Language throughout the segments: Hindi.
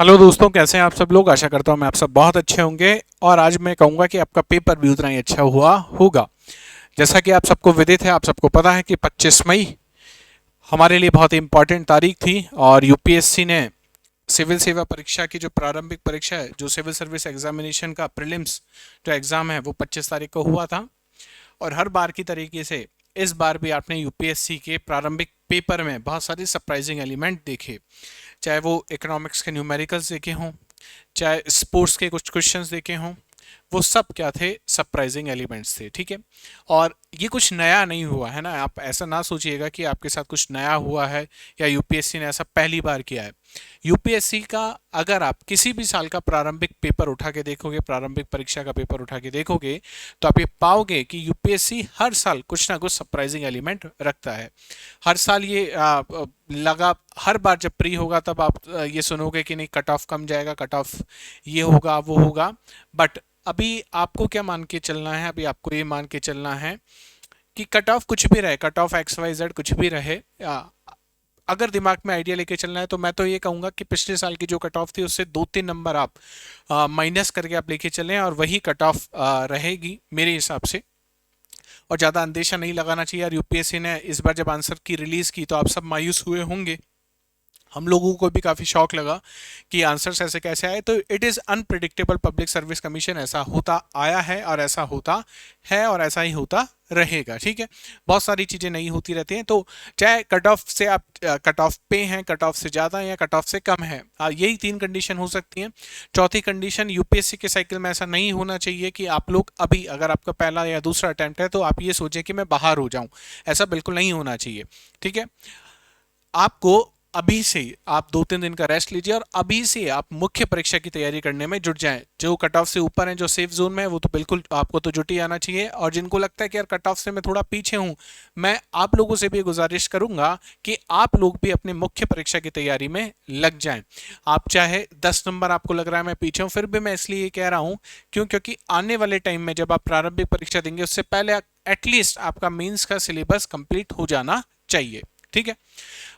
हेलो दोस्तों, कैसे हैं आप सब लोग। आशा करता हूँ मैं आप सब बहुत अच्छे होंगे। और आज मैं कहूँगा कि आपका पेपर भी उतना ही अच्छा हुआ होगा। जैसा कि आप सबको विदित है, आप सबको पता है कि 25 मई हमारे लिए बहुत ही इंपॉर्टेंट तारीख थी और यूपीएससी ने सिविल सेवा परीक्षा की जो प्रारंभिक परीक्षा है, जो सिविल सर्विस एग्जामिनेशन का प्रीलिम्स जो एग्ज़ाम है, वो 25 तारीख को हुआ था। और हर बार की तरीके से इस बार भी आपने यूपीएससी के प्रारंभिक पेपर में बहुत सारे सरप्राइजिंग एलिमेंट देखे। चाहे वो इकोनॉमिक्स के न्यूमेरिकल्स देखे हों, चाहे स्पोर्ट्स के कुछ क्वेश्चंस देखे हों, वो सब क्या थे, सरप्राइजिंग एलिमेंट्स थे। ठीक है। और ये कुछ नया नहीं हुआ है ना, आप ऐसा ना सोचिएगा कि आपके साथ कुछ नया हुआ है या यूपीएससी ने ऐसा पहली बार किया है। यूपीएससी का अगर आप किसी भी साल का प्रारंभिक पेपर उठा के देखोगे, प्रारंभिक परीक्षा का पेपर उठा के देखोगे, तो आप ये पाओगे कि यूपीएससी हर साल कुछ ना कुछ सरप्राइजिंग एलिमेंट रखता है। हर साल ये लगा, हर बार जब प्री होगा तब आप ये सुनोगे कि नहीं, कट ऑफ कम जाएगा, कट ऑफ ये होगा वो होगा। बट अभी आपको क्या मान के चलना है, अभी आपको ये मान के चलना है कि कट ऑफ कुछ भी रहे, cut off X Y Z कुछ भी रहे, अगर दिमाग में आइडिया लेके चलना है तो मैं तो ये कहूंगा कि पिछले साल की जो कट ऑफ थी उससे 2-3 नंबर आप माइनस करके आप लेके चलें और वही कट ऑफ रहेगी मेरे हिसाब से। और ज़्यादा अंदेशा नहीं लगाना चाहिए यार। यूपीएससी ने इस बार जब आंसर की रिलीज़ की तो आप सब मायूस हुए होंगे, हम लोगों को भी काफ़ी शौक लगा कि आंसर्स ऐसे कैसे आए। तो it is unpredictable, public service commission ऐसा होता आया है और ऐसा होता है और ऐसा ही होता रहेगा। ठीक है। बहुत सारी चीज़ें नहीं होती रहती हैं। तो चाहे कट ऑफ से आप कट ऑफ पे हैं, कट ऑफ से ज़्यादा हैं या कट ऑफ से कम है, यही 3 कंडीशन हो सकती हैं। चौथी कंडीशन, यूपीएससी के साइकिल में ऐसा नहीं होना चाहिए कि आप लोग अभी, अगर आपका पहला या दूसरा अटैम्प्ट है तो आप ये सोचें कि मैं बाहर हो जाऊं। ऐसा बिल्कुल नहीं होना चाहिए। ठीक है। आपको अभी से आप 2-3 दिन का रेस्ट लीजिए और अभी से आप मुख्य परीक्षा की तैयारी करने में जुट जाएं। जो कट ऑफ से ऊपर हैं, जो सेफ जोन में है, वो तो बिल्कुल आपको तो जुट ही आना चाहिए। और जिनको लगता है कि यार कट ऑफ से मैं थोड़ा पीछे हूं, मैं आप लोगों से भी गुजारिश करूंगा कि आप लोग भी अपने मुख्य परीक्षा की तैयारी में लग जाएं। आप चाहे 10 नंबर आपको लग रहा है मैं पीछे हूं, फिर भी मैं इसलिए कह रहा हूं क्योंकि आने वाले टाइम में जब आप प्रारंभिक परीक्षा देंगे उससे पहले एटलीस्ट आपका मेंस का सिलेबस कंप्लीट हो जाना चाहिए। ठीक है।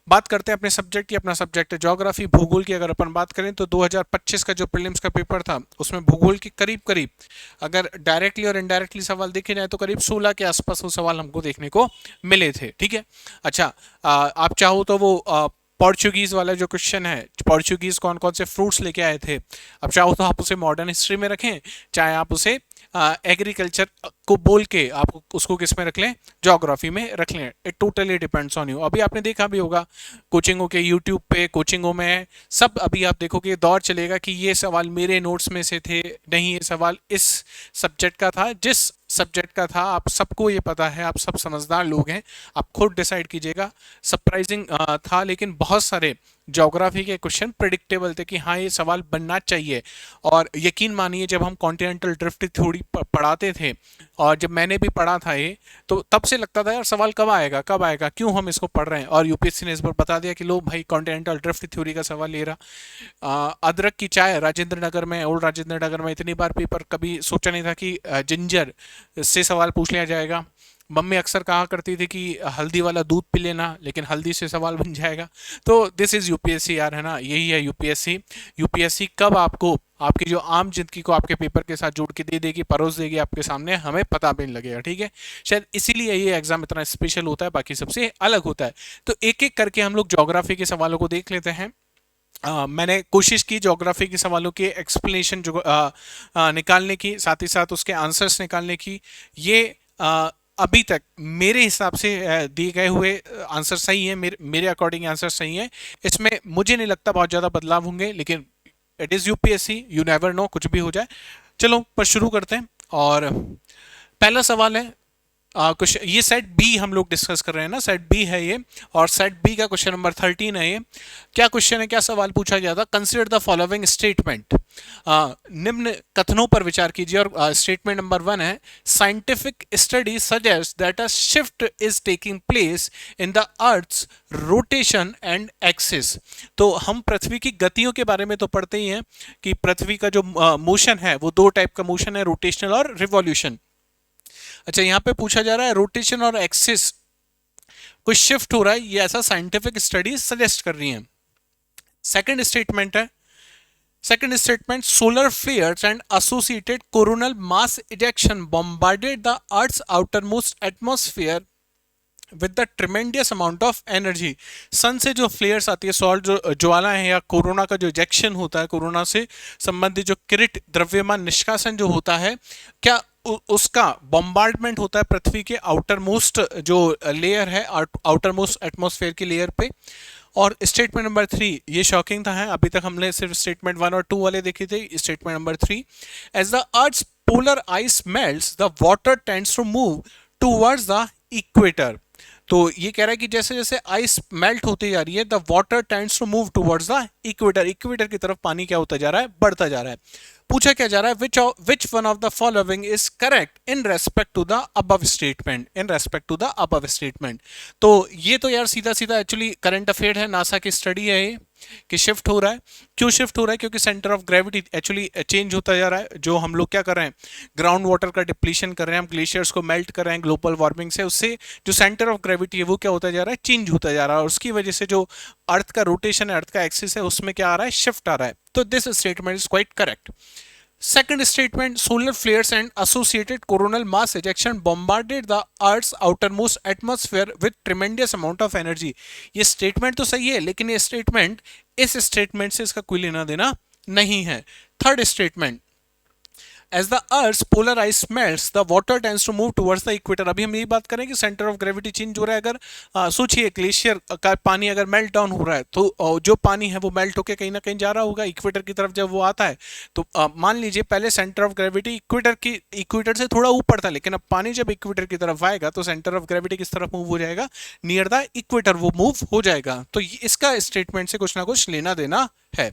बात करते हैं अपने सब्जेक्ट की। अपना सब्जेक्ट है ज्योग्राफी, भूगोल की। अगर अपन बात करें तो 2025 का जो प्रीलिम्स का पेपर था उसमें भूगोल के करीब करीब, अगर डायरेक्टली और इनडायरेक्टली सवाल देखे जाए तो करीब 16 के आसपास वो सवाल हमको देखने को मिले थे। ठीक है। अच्छा, आप चाहो तो वो पोर्चुगीज वाला जो क्वेश्चन है, पोर्चुगीज कौन कौन से फ्रूट्स लेके आए थे, अब चाहो तो आप उसे मॉडर्न हिस्ट्री में रखें, चाहे आप उसे एग्रीकल्चर को बोल के आप उसको किस में रख लें, ज्योग्राफी में रख लें। It totally depends on you. अभी आपने देखा भी होगा कोचिंगों के यूट्यूब पे, कोचिंगों में सब, अभी आप देखोगे दौर चलेगा कि ये सवाल मेरे नोट्स में से थे, नहीं ये सवाल इस सब्जेक्ट का था, जिस सब्जेक्ट का था आप सबको ये पता है, आप सब समझदार लोग हैं, आप खुद डिसाइड कीजिएगा। सरप्राइजिंग था, लेकिन बहुत सारे ज्योग्राफी के क्वेश्चन प्रिडिक्टेबल थे कि हाँ ये सवाल बनना चाहिए। और यकीन मानिए जब हम कॉन्टिनेंटल ड्रिफ्ट थ्योरी पढ़ाते थे और जब मैंने भी पढ़ा था ये, तो तब से लगता था यार सवाल कब आएगा कब आएगा, क्यों हम इसको पढ़ रहे हैं। और यूपीएससी ने इस बार बता दिया कि लो भाई, कॉन्टिनेंटल ड्रिफ्ट थ्योरी का सवाल ले रहा। अदरक की चाय राजेंद्र नगर में, ओल्ड राजेंद्र नगर में इतनी बार पेपर कभी सोचा नहीं था कि जिंजर से सवाल पूछ लिया जाएगा। मम्मी अक्सर कहा करती थी कि हल्दी वाला दूध पी लेना, लेकिन हल्दी से सवाल बन जाएगा। तो दिस इज यूपीएससी यार, है ना, यही है यूपीएससी। यूपीएससी कब आपको आपकी जो आम जिंदगी को आपके पेपर के साथ जोड़ के दे देगी, परोस देगी आपके सामने, हमें पता भी नहीं लगेगा। ठीक है। शायद इसीलिए ये एग्जाम इतना स्पेशल होता है, बाकी सबसे अलग होता है। तो एक एक करके हम लोग ज्योग्राफी के सवालों को देख लेते हैं। मैंने कोशिश की ज्योग्राफी के सवालों के एक्सप्लेनेशन जो निकालने की, साथ ही साथ उसके आंसर्स निकालने की। ये अभी तक मेरे हिसाब से दिए गए हुए आंसर सही है, मेरे अकॉर्डिंग आंसर सही है। इसमें मुझे नहीं लगता बहुत ज़्यादा बदलाव होंगे, लेकिन it is UPSC, you never know, कुछ भी हो जाए। चलो पर शुरू करते हैं। और पहला सवाल है, कुछ ये सेट बी हम लोग डिस्कस कर रहे हैं ना, सेट बी है ये। और सेट बी का क्वेश्चन नंबर 13 है ये। क्या क्वेश्चन है, क्या सवाल पूछा गया था, कंसिडर द फॉलोइंग स्टेटमेंट। निम्न कथनों पर विचार कीजिए। और स्टेटमेंट नंबर 1 है, scientific study suggest that a shift is taking place in the earth's rotation and axis. तो हम पृथ्वी की गतियों के बारे में तो पढ़ते ही हैं कि पृथ्वी का जो मोशन है वो 2 टाइप का मोशन है, रोटेशनल और रिवॉल्यूशन। अच्छा, यहाँ पे पूछा जा रहा है रोटेशन और एक्सिस कोई शिफ्ट हो रहा है, ये ऐसा साइंटिफिक स्टडीज सजेस्ट कर रही हैं। सेकंड स्टेटमेंट है, Second statement, solar flares and associated coronal mass ejection bombarded the Earth's outermost atmosphere विद the tremendous amount of energy. Sun से जो फ्लेयर्स आती है, सॉल्ट जो ज्वाला है, या कोरोना का जो इजेक्शन होता है, कोरोना से संबंधित जो किरिट द्रव्यमान निष्कासन जो होता है, क्या उसका बॉम्बार्डमेंट होता है पृथ्वी के आउटर मोस्ट जो लेयर है, आउटर मोस्ट एटमोस्फेयर की लेयर पे। और स्टेटमेंट नंबर 3 ये शॉकिंग था है, अभी तक हमने सिर्फ स्टेटमेंट 1 और 2 वाले देखे थे। Statement number 3, as the earth polar ice melts the water tends to move towards the equator. तो ये कह रहा है कि जैसे जैसे आइस मेल्ट होती जा रही है, the water tends to move towards the equator, equator की तरफ पानी क्या होता जा रहा है, बढ़ता जा रहा है। पूछा क्या जा रहा है, which one of the following is correct in respect to the above statement, in respect to the above statement. तो ये तो यार सीधा सीधा एक्चुअली करंट अफेयर है, नासा की स्टडी है ये कि शिफ्ट हो रहा है। क्यों शिफ्ट हो रहा है? क्योंकि centre of gravity actually change होता जा रहा है। जो हम लोग क्या कर रहे हैं, ग्राउंड वाटर का डिप्लीशन कर रहे हैं, हम ग्लेशियर्स को मेल्ट कर रहे हैं ग्लोबल वार्मिंग से, उससे जो सेंटर ऑफ ग्रेविटी है वो क्या होता जा रहा है, चेंज होता जा रहा है, और उसकी वजह से जो अर्थ का रोटेशन है, अर्थ का एक्सिस है, उसमें क्या आ रहा है, शिफ्ट आ रहा है। तो this statement is quite correct. Second statement, solar flares and associated coronal mass ejection bombarded the Earth's outermost atmosphere with tremendous amount of energy। ये स्टेटमेंट तो सही है, लेकिन ये स्टेटमेंट इस स्टेटमेंट से इसका कोई लेना देना नहीं है। Third statement, as the earth polar ice melts the water tends to move towards the equator. अभी हम यही बात करें कि सेंटर ऑफ ग्रेविटी चेंज हो रहा है। अगर सोचिए ग्लेशियर का पानी अगर मेल्ट डाउन हो रहा है, तो जो पानी है वो मेल्ट होकर कहीं ना कहीं जा रहा होगा इक्वेटर की तरफ। जब वो आता है तो मान लीजिए पहले सेंटर ऑफ ग्रेविटी इक्वेटर से थोड़ा ऊपर था, लेकिन अब पानी जब इक्वेटर की तरफ आएगा तो सेंटर ऑफ ग्रेविटी किस तरफ मूव हो जाएगा, नियर द इक्वेटर वो मूव हो जाएगा। तो इसका स्टेटमेंट से कुछ ना कुछ लेना देना है।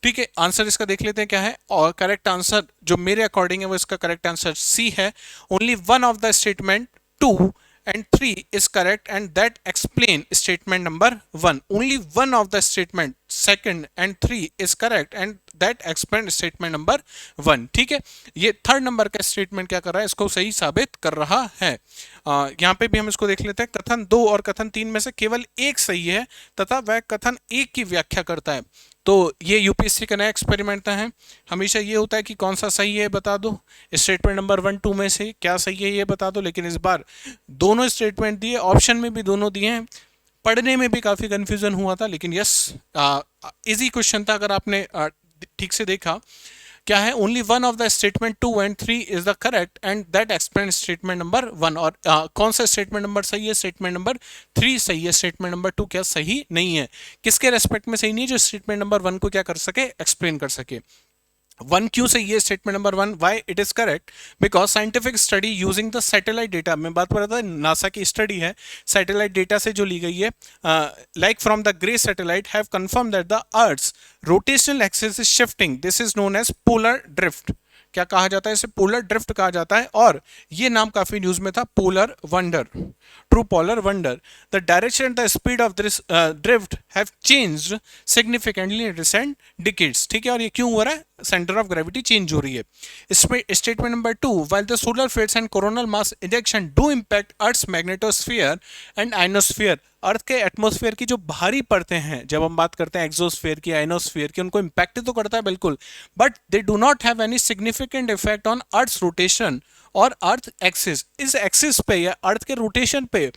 ठीक है, आंसर इसका देख लेते हैं क्या है। और करेक्ट आंसर जो मेरे अकॉर्डिंग है वो इसका करेक्ट आंसर सी है। Only one of the statement 2 and 3 is correct and that explain statement number 1. Only one of the statement 2 and 3 is correct and that explain statement number 1. ठीक है, ये थर्ड नंबर का स्टेटमेंट क्या कर रहा है, इसको सही साबित कर रहा है। यहाँ पे भी हम इसको देख लेते हैं। कथन 2 और कथन 3 में से केवल एक सही है तथा वह कथन 1 की व्याख्या करता है। तो ये यूपीएससी का नया एक्सपेरिमेंट है। हमेशा ये होता है कि कौन सा सही है बता दो, स्टेटमेंट नंबर 1 2 में से क्या सही है ये बता दो। लेकिन इस बार दोनों स्टेटमेंट दिए, ऑप्शन में भी दोनों दिए हैं। पढ़ने में भी काफ़ी कन्फ्यूजन हुआ था, लेकिन यस इजी क्वेश्चन था अगर आपने ठीक से देखा। क्या है, only one of the statement 2 and 3 is the correct and that explain statement number 1। और कौन सा स्टेटमेंट नंबर सही है, स्टेटमेंट नंबर 3 सही है, स्टेटमेंट नंबर 2 क्या सही नहीं है। किसके रेस्पेक्ट में सही नहीं है, जो स्टेटमेंट नंबर 1 को क्या कर सके, एक्सप्लेन कर सके। 1 क्यों सही है statement number 1, why it is correct, because scientific study using the satellite data, मैं बात कर रहा था नासा की स्टडी है, सैटेलाइट डेटा से जो ली गई है, like from the grey satellite have confirm that the earth's rotational axis is shifting, this is known as polar drift. क्या कहा जाता है इसे, पोलर ड्रिफ्ट कहा जाता है। और ये नाम काफी न्यूज में था, polar wonder, true polar wonder. The direction and the speed of this drift have changed significantly in recent decades. ठीक है, और ये क्यों हो रहा है, सेंटर ऑफ ग्रेविटी चेंज हो रही है। Statement number 2, while the solar flares and coronal mass ejection do impact earth's magnetosphere and ionosphere, earth के एटमॉस्फेयर की जो बाहरी परतें हैं, जब हम बात करते हैं एक्सोस्फेयर की, आयनोस्फेयर की, उनको इंपैक्ट तो करता है बिल्कुल, but they do not have any significant effect on earth's rotation और अर्थ एक्सिस। इस एक्सिस पे या अर्थ के रोटेशन पे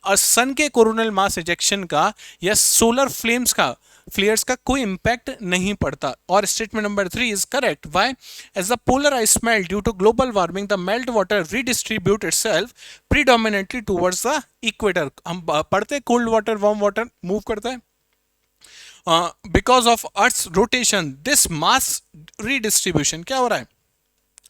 सन के कोरोनल मास इजेक्शन का या सोलर फ्लेयर्स का कोई इंपैक्ट नहीं पड़ता। और statement number 3 is correct, why, as the polar ice melt due to global warming the melt water redistribute itself predominantly towards the equator. हम पढ़ते हैं cold water warm water move करता है because of earth's rotation, this mass redistribution क्या हो रहा है,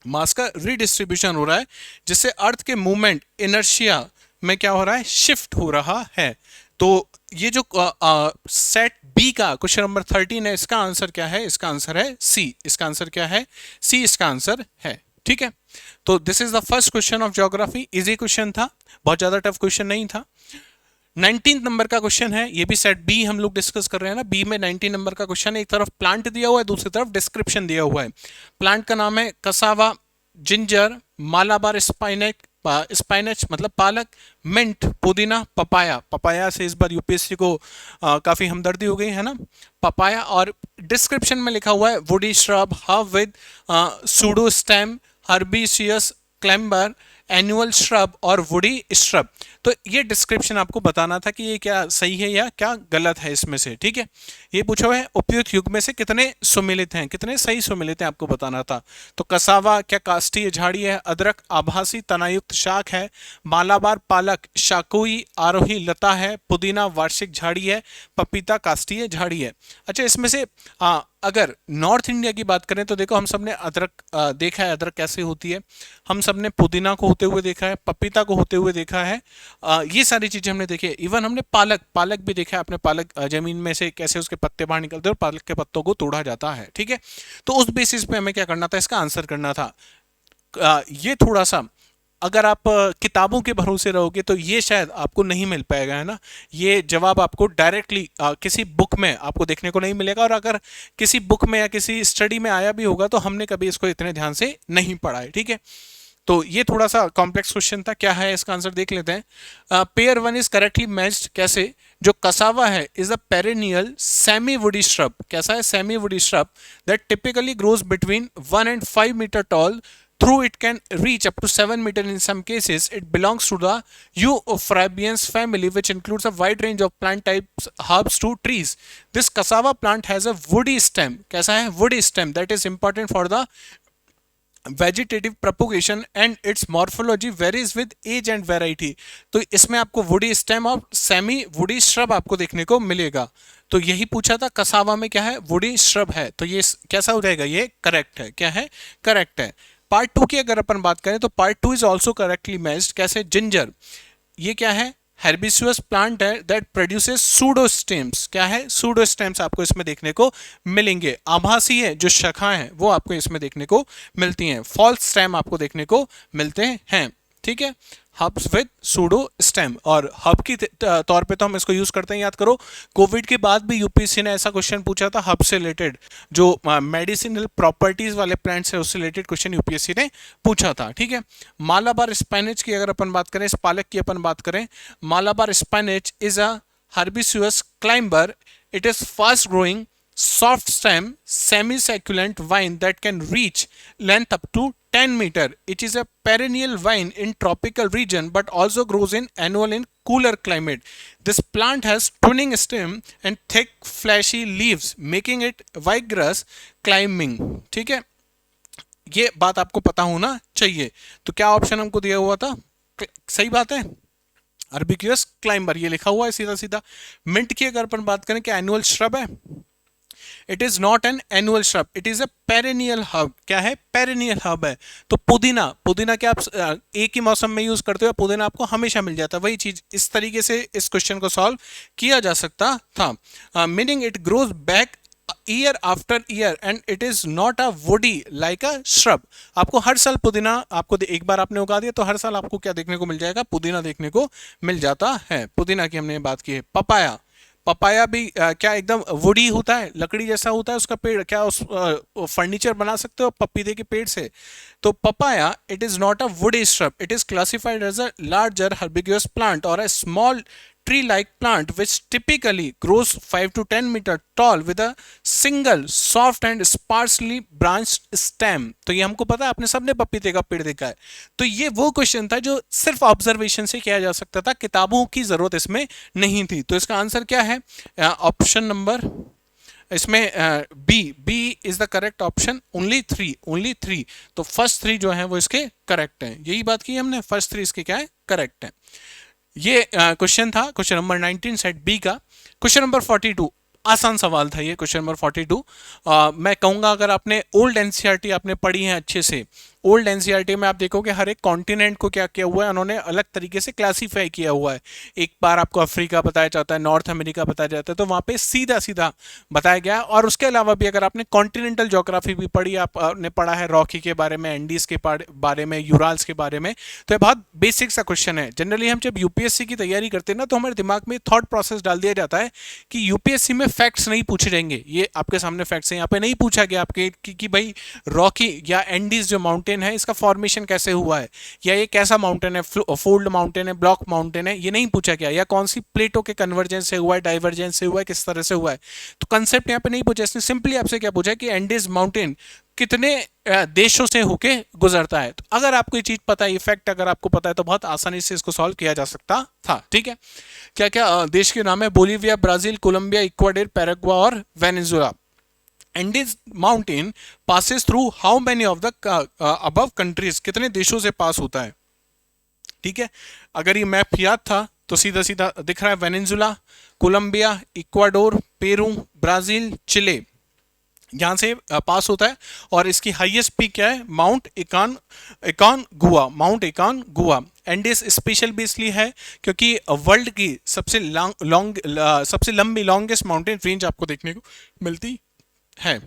मास का रीडिस्ट्रीब्यूशन हो रहा है, जिससे अर्थ के मूवमेंट इनर्शिया में क्या हो रहा है, शिफ्ट हो रहा है। तो ये जो सेट बी का क्वेश्चन नंबर 13 है, इसका आंसर क्या है, इसका आंसर है सी। इसका आंसर क्या है, सी इसका आंसर है। ठीक है, तो this is the first question of geography. Easy question था, बहुत ज्यादा टफ क्वेश्चन नहीं था। 19 नंबर का क्वेश्चन है, ये भी सेट बी हम लोग डिस्कस कर रहे हैं ना। बी में 19 नंबर का क्वेश्चन है, एक तरफ प्लांट दिया हुआ है, दूसरी तरफ डिस्क्रिप्शन दिया हुआ है। प्लांट का नाम है कसावा जिंजर मालाबार स्पाइनेक स्पाइनच मतलब पालक, मिंट पुदीना, पपाया, पपाया से इस बार यूपीएससी को काफ़ी हमदर्दी हो गई है ना, पपाया। और डिस्क्रिप्शन में लिखा हुआ है woody shrub herb with pseudo stem herbaceous climber annual shrub और वुडी श्रब। तो ये डिस्क्रिप्शन आपको बताना था कि ये क्या सही है या क्या गलत है इसमें से, ठीक है। ये पूछा हुआ है उपयुक्त युग में से कितने सुमेलित हैं, कितने सही सुमेलित हैं आपको बताना था। तो कसावा क्या काष्ठीय झाड़ी है, अदरक आभासी तनायुक्त शाक है, मालाबार पालक शाकोई आरोही लता है, पुदीना वार्षिक झाड़ी है, पपीता काष्ठीय झाड़ी है। अच्छा, इसमें से अगर नॉर्थ इंडिया की बात करें तो देखो हम सबने अदरक देखा है, अदरक कैसे होती है, हम सबने पुदीना को होते हुए देखा है, पपीता को होते हुए देखा है, ये सारी चीजें हमने देखी है। इवन हमने पालक पालक भी देखा है अपने, पालक जमीन में से कैसे उसके पत्ते बाहर निकलते हैं और पालक के पत्तों को तोड़ा जाता है, ठीक है। तो उस बेसिस पे हमें क्या करना था, इसका आंसर करना था। ये थोड़ा सा अगर आप किताबों के भरोसे रहोगे तो ये शायद आपको नहीं मिल पाएगा, है ना। ये जवाब आपको डायरेक्टली किसी बुक में आपको देखने को नहीं मिलेगा, और अगर किसी बुक में या किसी स्टडी में आया भी होगा तो हमने कभी इसको इतने ध्यान से नहीं पढ़ा है, ठीक है। तो ये थोड़ा सा कॉम्प्लेक्स क्वेश्चन था। क्या है इसका आंसर देख लेते हैं। Pair one is correctly matched, कैसे, जो कसावा है is a perennial semi woody shrub, कैसा है, semi woody shrub that typically grows between 1 and 5 meter tall. Through it can reach up to 7 meter in some cases. It belongs to the Euphorbians family, which includes a wide range of plant types, herbs to trees. This cassava plant has a woody stem. कैसा है, woody stem that is important for the vegetative propagation and its morphology varies with age and variety. तो इसमें आपको वुडी स्टेम और सेमी वुडी श्रब आपको देखने को मिलेगा। तो यही पूछा था, कसावा में क्या है, वुडी श्रब है, तो ये कैसा हो जाएगा, ये करेक्ट है, क्या है, करेक्ट है। पार्ट टू की अगर अपन बात करें तो part two is also correctly matched, कैसे, जिंजर, ये क्या है, हेर्बिशियस प्लांट है दैट प्रोड्यूसेस सूडोस्टेम्स, क्या है, सूडोस्टेम्स आपको इसमें देखने को मिलेंगे। आभासी है जो शाखाएं हैं वो आपको इसमें देखने को मिलती हैं, फॉल्स स्टेम आपको देखने को मिलते हैं, ठीक है। हब्स विद सूडो स्टेम, और हब की तौर पे तो हम इसको यूज करते हैं, याद करो कोविड के बाद भी यूपीएससी ने ऐसा क्वेश्चन पूछा था हब से रिलेटेड, जो मेडिसिनल प्रॉपर्टीज वाले प्लांट्स है उससे रिलेटेड क्वेश्चन यूपीएससी ने पूछा था, ठीक है। मालाबार स्पाइनेच की अगर अपन बात करें, इस पालक की अपन बात करें, Malabar spinach is a herbaceous climber. It is fast growing soft stem semi succulent vine that can reach length up to 10 meter. It is a perennial vine in tropical region but also grows in annual in cooler climate. This plant has twining stem and thick fleshy leaves making it vigorous climbing. ठीक है, ये बात आपको पता होना चाहिए। तो क्या ऑप्शन हमको दिया हुआ था, सही बात है, अर्बिक्यूअस क्लाइंबर, ये लिखा हुआ है सीधा सीधा। मिंट की अगर अपन बात करें, क्या एनुअल श्रब है, it is not an annual shrub, it is a perennial herb, क्या है, पेरेनियल हर्ब है। तो पुदीना, पुदीना क्या आप एक ही मौसम में यूज करते हो, पुदीना आपको हमेशा मिल जाता है, वही चीज इस तरीके से इस क्वेश्चन को सॉल्व किया जा सकता था। Meaning it grows back year after year and it is not a woody like a shrub. आपको हर साल पुदीना, आपको एक बार आपने उगा दिया तो हर साल आपको क्या देखने को मिल जाएगा, पुदीना देखने को मिल जाता है। पुदीना की हमने बात की है। पपाया, पपाया भी क्या एकदम वुडी होता है, लकड़ी जैसा होता है उसका पेड़, क्या उस फर्नीचर बना सकते हो पपीते के पेड़ से। तो papaya it is not a woody shrub, it is classified as a larger herbaceous plant और a small tree-like plant which typically grows 5 to 10 meter tall with a single soft and sparsely branched stem. तो ये हमको पता है, आपने सबने पपीते का पेड़ देखा है। तो ये वो क्वेश्चन था जो सिर्फ ऑब्जर्वेशन से किया जा सकता था, किताबों की जरूरत इसमें नहीं थी। तो इसका आंसर क्या है, ऑप्शन नंबर इसमें B, B is the correct option, only three. तो फर्स्ट थ्री जो है वो इसके करेक्ट है, यही बात की हमने, फर्स्ट थ्री इसके क्या है, करेक्ट है। ये क्वेश्चन था क्वेश्चन नंबर 19 सेट बी का। क्वेश्चन नंबर 42 आसान सवाल था ये, क्वेश्चन नंबर 42। मैं कहूँगा अगर आपने ओल्ड एनसीईआरटी आपने पढ़ी है अच्छे से, ओल्ड एनसीईआरटी में आप देखोगे हर एक कॉन्टिनेंट को क्या किया हुआ है उन्होंने अलग तरीके से क्लासीफाई किया हुआ है। एक बार आपको अफ्रीका बताया जाता है, नॉर्थ अमेरिका बताया जाता है, तो वहाँ पे सीधा सीधा बताया गया है। और उसके अलावा भी अगर आपने कॉन्टिनेंटल ज्योग्राफी भी पढ़ी, आपने पढ़ा है रॉकी के बारे में, एंडीज के बारे में, यूराल्स के बारे में, तो ये बहुत बेसिक सा क्वेश्चन है। जनरली हम जब यूपीएससी की तैयारी करते हैं ना तो हमारे दिमाग में थॉट प्रोसेस डाल दिया जाता है कि यूपीएससी में फैक्ट्स नहीं पूछे जाएंगे। ये आपके सामने फैक्ट्स हैं, यहाँ पे नहीं पूछा गया आपके कि भाई रॉकी या एंडीज जो माउंटेन माउंटेन है इसका फॉर्मेशन कैसे हुआ है, या ये कैसा माउंटेन है, फोल्ड माउंटेन है, ब्लॉक माउंटेन है, ये नहीं पूछा गया, या कौन सी प्लेटों के कन्वर्जेंस से हुआ है, डाइवर्जेंस से हुआ है, किस तरह से हुआ है। तो कंसेप्ट यहाँ पे नहीं पूछा, इसने सिंपली आपसे क्या पूछा कि एंडीज माउंटेन कितने देशों से होके गुजरता है। तो अगर आपको ये चीज पता है, इफेक्ट अगर आपको पता है, तो बहुत आसानी से इसको सॉल्व किया जा सकता था। ठीक है, क्या क्या देश के नाम है, बोलीविया, ब्राजील, कोलंबिया, इक्वाडोर, पैराग्वा और Venezuela. Andes mountain passes through how many of the above countries, कितने देशों से पास होता है। ठीक है, अगर ये मैप याद था तो सीधा सीधा दिख रहा है, Venezuela, Colombia, Ecuador, Peru, Brazil, Chile, यहां से पास होता है। और इसकी हाईएस्ट पीक क्या है, माउंट एकानगुआ, माउंट एकानगुआ। एंडीज स्पेशल भी इसलिए है क्योंकि वर्ल्ड की सबसे लंबी लॉन्गेस्ट माउंटेन रेंज आपको देखने को मिलती है।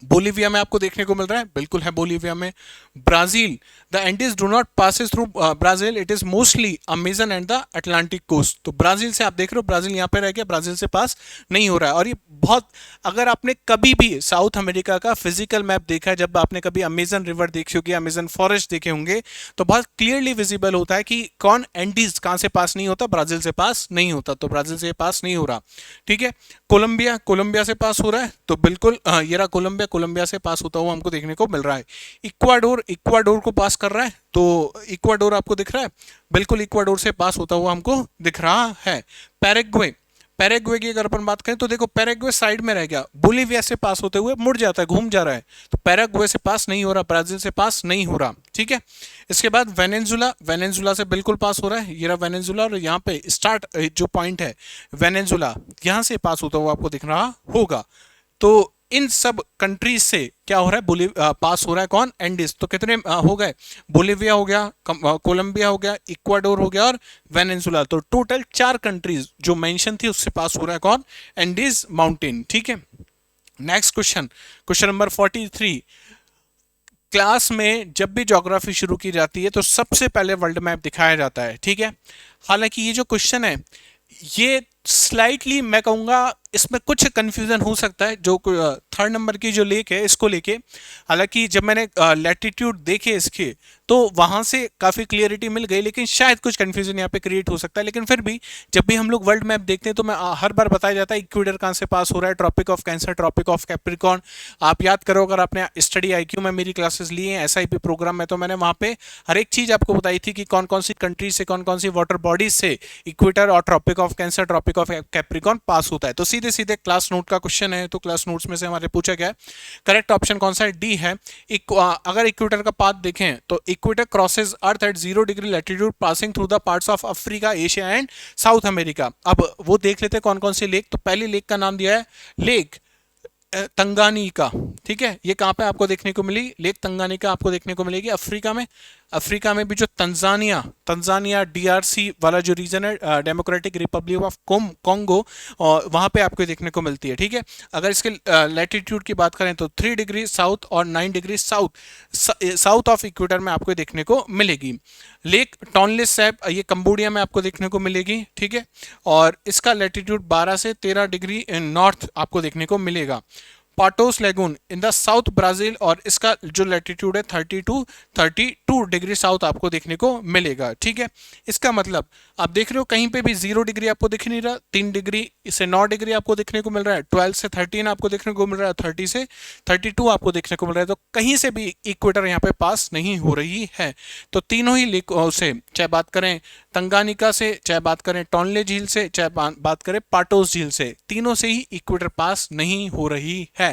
बोलीविया में आपको देखने को मिल रहा है, बिल्कुल है बोलीविया में। Brazil, the Andes do not passes through Brazil, it is mostly Amazon and the Atlantic coast. तो ब्राजील से आप देख रहे हो, ब्राजील यहाँ पे रह गया, ब्राजील से पास नहीं हो रहा है। और ये बहुत, अगर आपने कभी भी साउथ अमेरिका का फिजिकल मैप देखा है, जब आपने कभी अमेजन रिवर देखी होगी, अमेजन फॉरेस्ट देखे होंगे, तो बहुत क्लियरली विजिबल होता है कि कौन एंडीज कहाँ से पास नहीं होता, ब्राजील से पास नहीं होता। तो ब्राजील से पास नहीं हो रहा। ठीक है, कोलंबिया, कोलंबिया से पास हो रहा है, तो बिल्कुल ये रहा कोलंबिया, कोलंबिया से पास होता हुआ हमको देखने को मिल रहा है। इक्वाडोर, इक्वाडोर को पास कर रहा है, तो इक्वाडोर आपको दिख रहा है, बिल्कुल इक्वाडोर से पास होता हुआ हमको दिख रहा है। पैराग्वे, पैराग्वे की अगर अपन बात करें तो देखो पैराग्वे साइड में रह गया, बोलीविया से पास होते हुए मुड़ जाता है, घूम जा रहा है। तो पैराग्वे से पास नहीं हो रहा, ब्राजील से पास नहीं हो रहा। ठीक है, इसके बाद वेनेजुएला, वेनेजुएला से बिल्कुल पास हो रहा है, ये रहा वेनेजुएला। और यहाँ पे स्टार्ट जो पॉइंट है वेनेजुएला, यहाँ से पास होता हुआ आपको दिख रहा होगा। तो इन सब कंट्रीज से क्या हो रहा है, पास हो रहा है कौन, एंडीज। तो कितने हो गए, बोलीविया हो गया, कोलंबिया हो गया, इक्वाडोर हो गया और वेनेजुएला। तो टोटल 4 कंट्रीज जो मेंशन थी उससे पास हो रहा है कौन, एंडीज माउंटेन। ठीक है, next question, question number 43। Class में जब भी ज्योग्राफी शुरू की जाती है तो सबसे पहले वर्ल्ड मैप दिखाया जाता है। ठीक है, हालांकि ये जो क्वेश्चन है ये स्लाइटली मैं कहूँगा इसमें कुछ कंफ्यूजन हो सकता है, जो 3rd नंबर की जो लेक है इसको लेके। हालांकि जब मैंने लैटिट्यूड देखे इसके तो वहाँ से काफ़ी क्लियरिटी मिल गई, लेकिन शायद कुछ कंफ्यूजन यहाँ पे क्रिएट हो सकता है। लेकिन फिर भी जब भी हम लोग वर्ल्ड मैप देखते हैं तो मैं हर बार बताया जाता है इक्वेटर कहाँ से पास हो रहा है, Tropic of Cancer, Tropic of Capricorn. आप याद करो, अगर आपने स्टडी IQ में मेरी क्लासेस ली हैं, SIP प्रोग्राम में, तो मैंने वहाँ पे हर एक चीज़ आपको बताई थी कि कौन कौन सी कंट्रीज से, कौन कौन सी वाटर बॉडीज से इक्वेटर और Tropic of Cancer, Tropic of Capricorn पास होता है। तो सीधे सीधे क्लास नोट का क्वेश्चन है, तो क्लास नोट्स में से हमारे पूछा गया है, करेक्ट ऑप्शन कौन सा है, डी है। अगर इक्वेटर का पाथ देखें तो equator crosses earth at 0 degree latitude passing through the parts of Africa, Asia and south America. अब वो देख लेते हैं कौन कौन सी लेक। तो पहली लेक का नाम दिया है लेक तंगानिका। ठीक है, ये कहाँ पे आपको देखने को मिली, लेक तंगानिका आपको देखने को मिलेगी अफ्रीका में। अफ्रीका में भी जो तंजानिया DRC वाला जो रीजन है, डेमोक्रेटिक रिपब्लिक ऑफ कॉन्गो, और वहाँ पे आपको देखने को मिलती है। ठीक है, अगर इसके लैटिट्यूड की बात करें तो 3 डिग्री साउथ और 9 डिग्री साउथ ऑफ इक्वेटर में आपको देखने को मिलेगी। लेक टॉनले सैप ये कंबोडिया में आपको देखने को मिलेगी। ठीक है, और इसका लैटिट्यूड 12 से 13 डिग्री नॉर्थ आपको देखने को मिलेगा। Patos lagoon in the south Brazil, और इसका जो लैटिट्यूड है 32 डिग्री साउथ आपको देखने को मिलेगा। ठीक है, इसका मतलब आप देख रहे हो कहीं पे भी 0 डिग्री आपको दिख नहीं रहा, 3 डिग्री से 9 डिग्री आपको देखने को मिल रहा है, 12 से 13 आपको देखने को मिल रहा है, 30 से 32 आपको देखने को मिल रहा है। तो कहीं से भी इक्वेटर यहाँ पे पास नहीं हो रही है। तो तीनों ही लेकों से, चाहे बात करें तंगानिका से, चाहे बात करें टॉनले झील से, चाहे बात करें पाटोस झील से, तीनों से ही इक्वेटर पास नहीं हो रही है।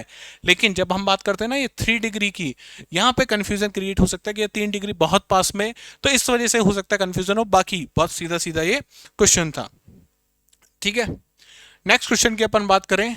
लेकिन जब हम बात करते हैं ना ये 3 डिग्री की, यहाँ पे कंफ्यूजन क्रिएट हो सकता है कि ये 3 डिग्री बहुत पास में, तो इस वजह से हो सकता है कंफ्यूजन हो, बाकी बहुत सीधा सीधा ये क्वेश्चन था। ठीक है, नेक्स्ट क्वेश्चन की अपन बात करें,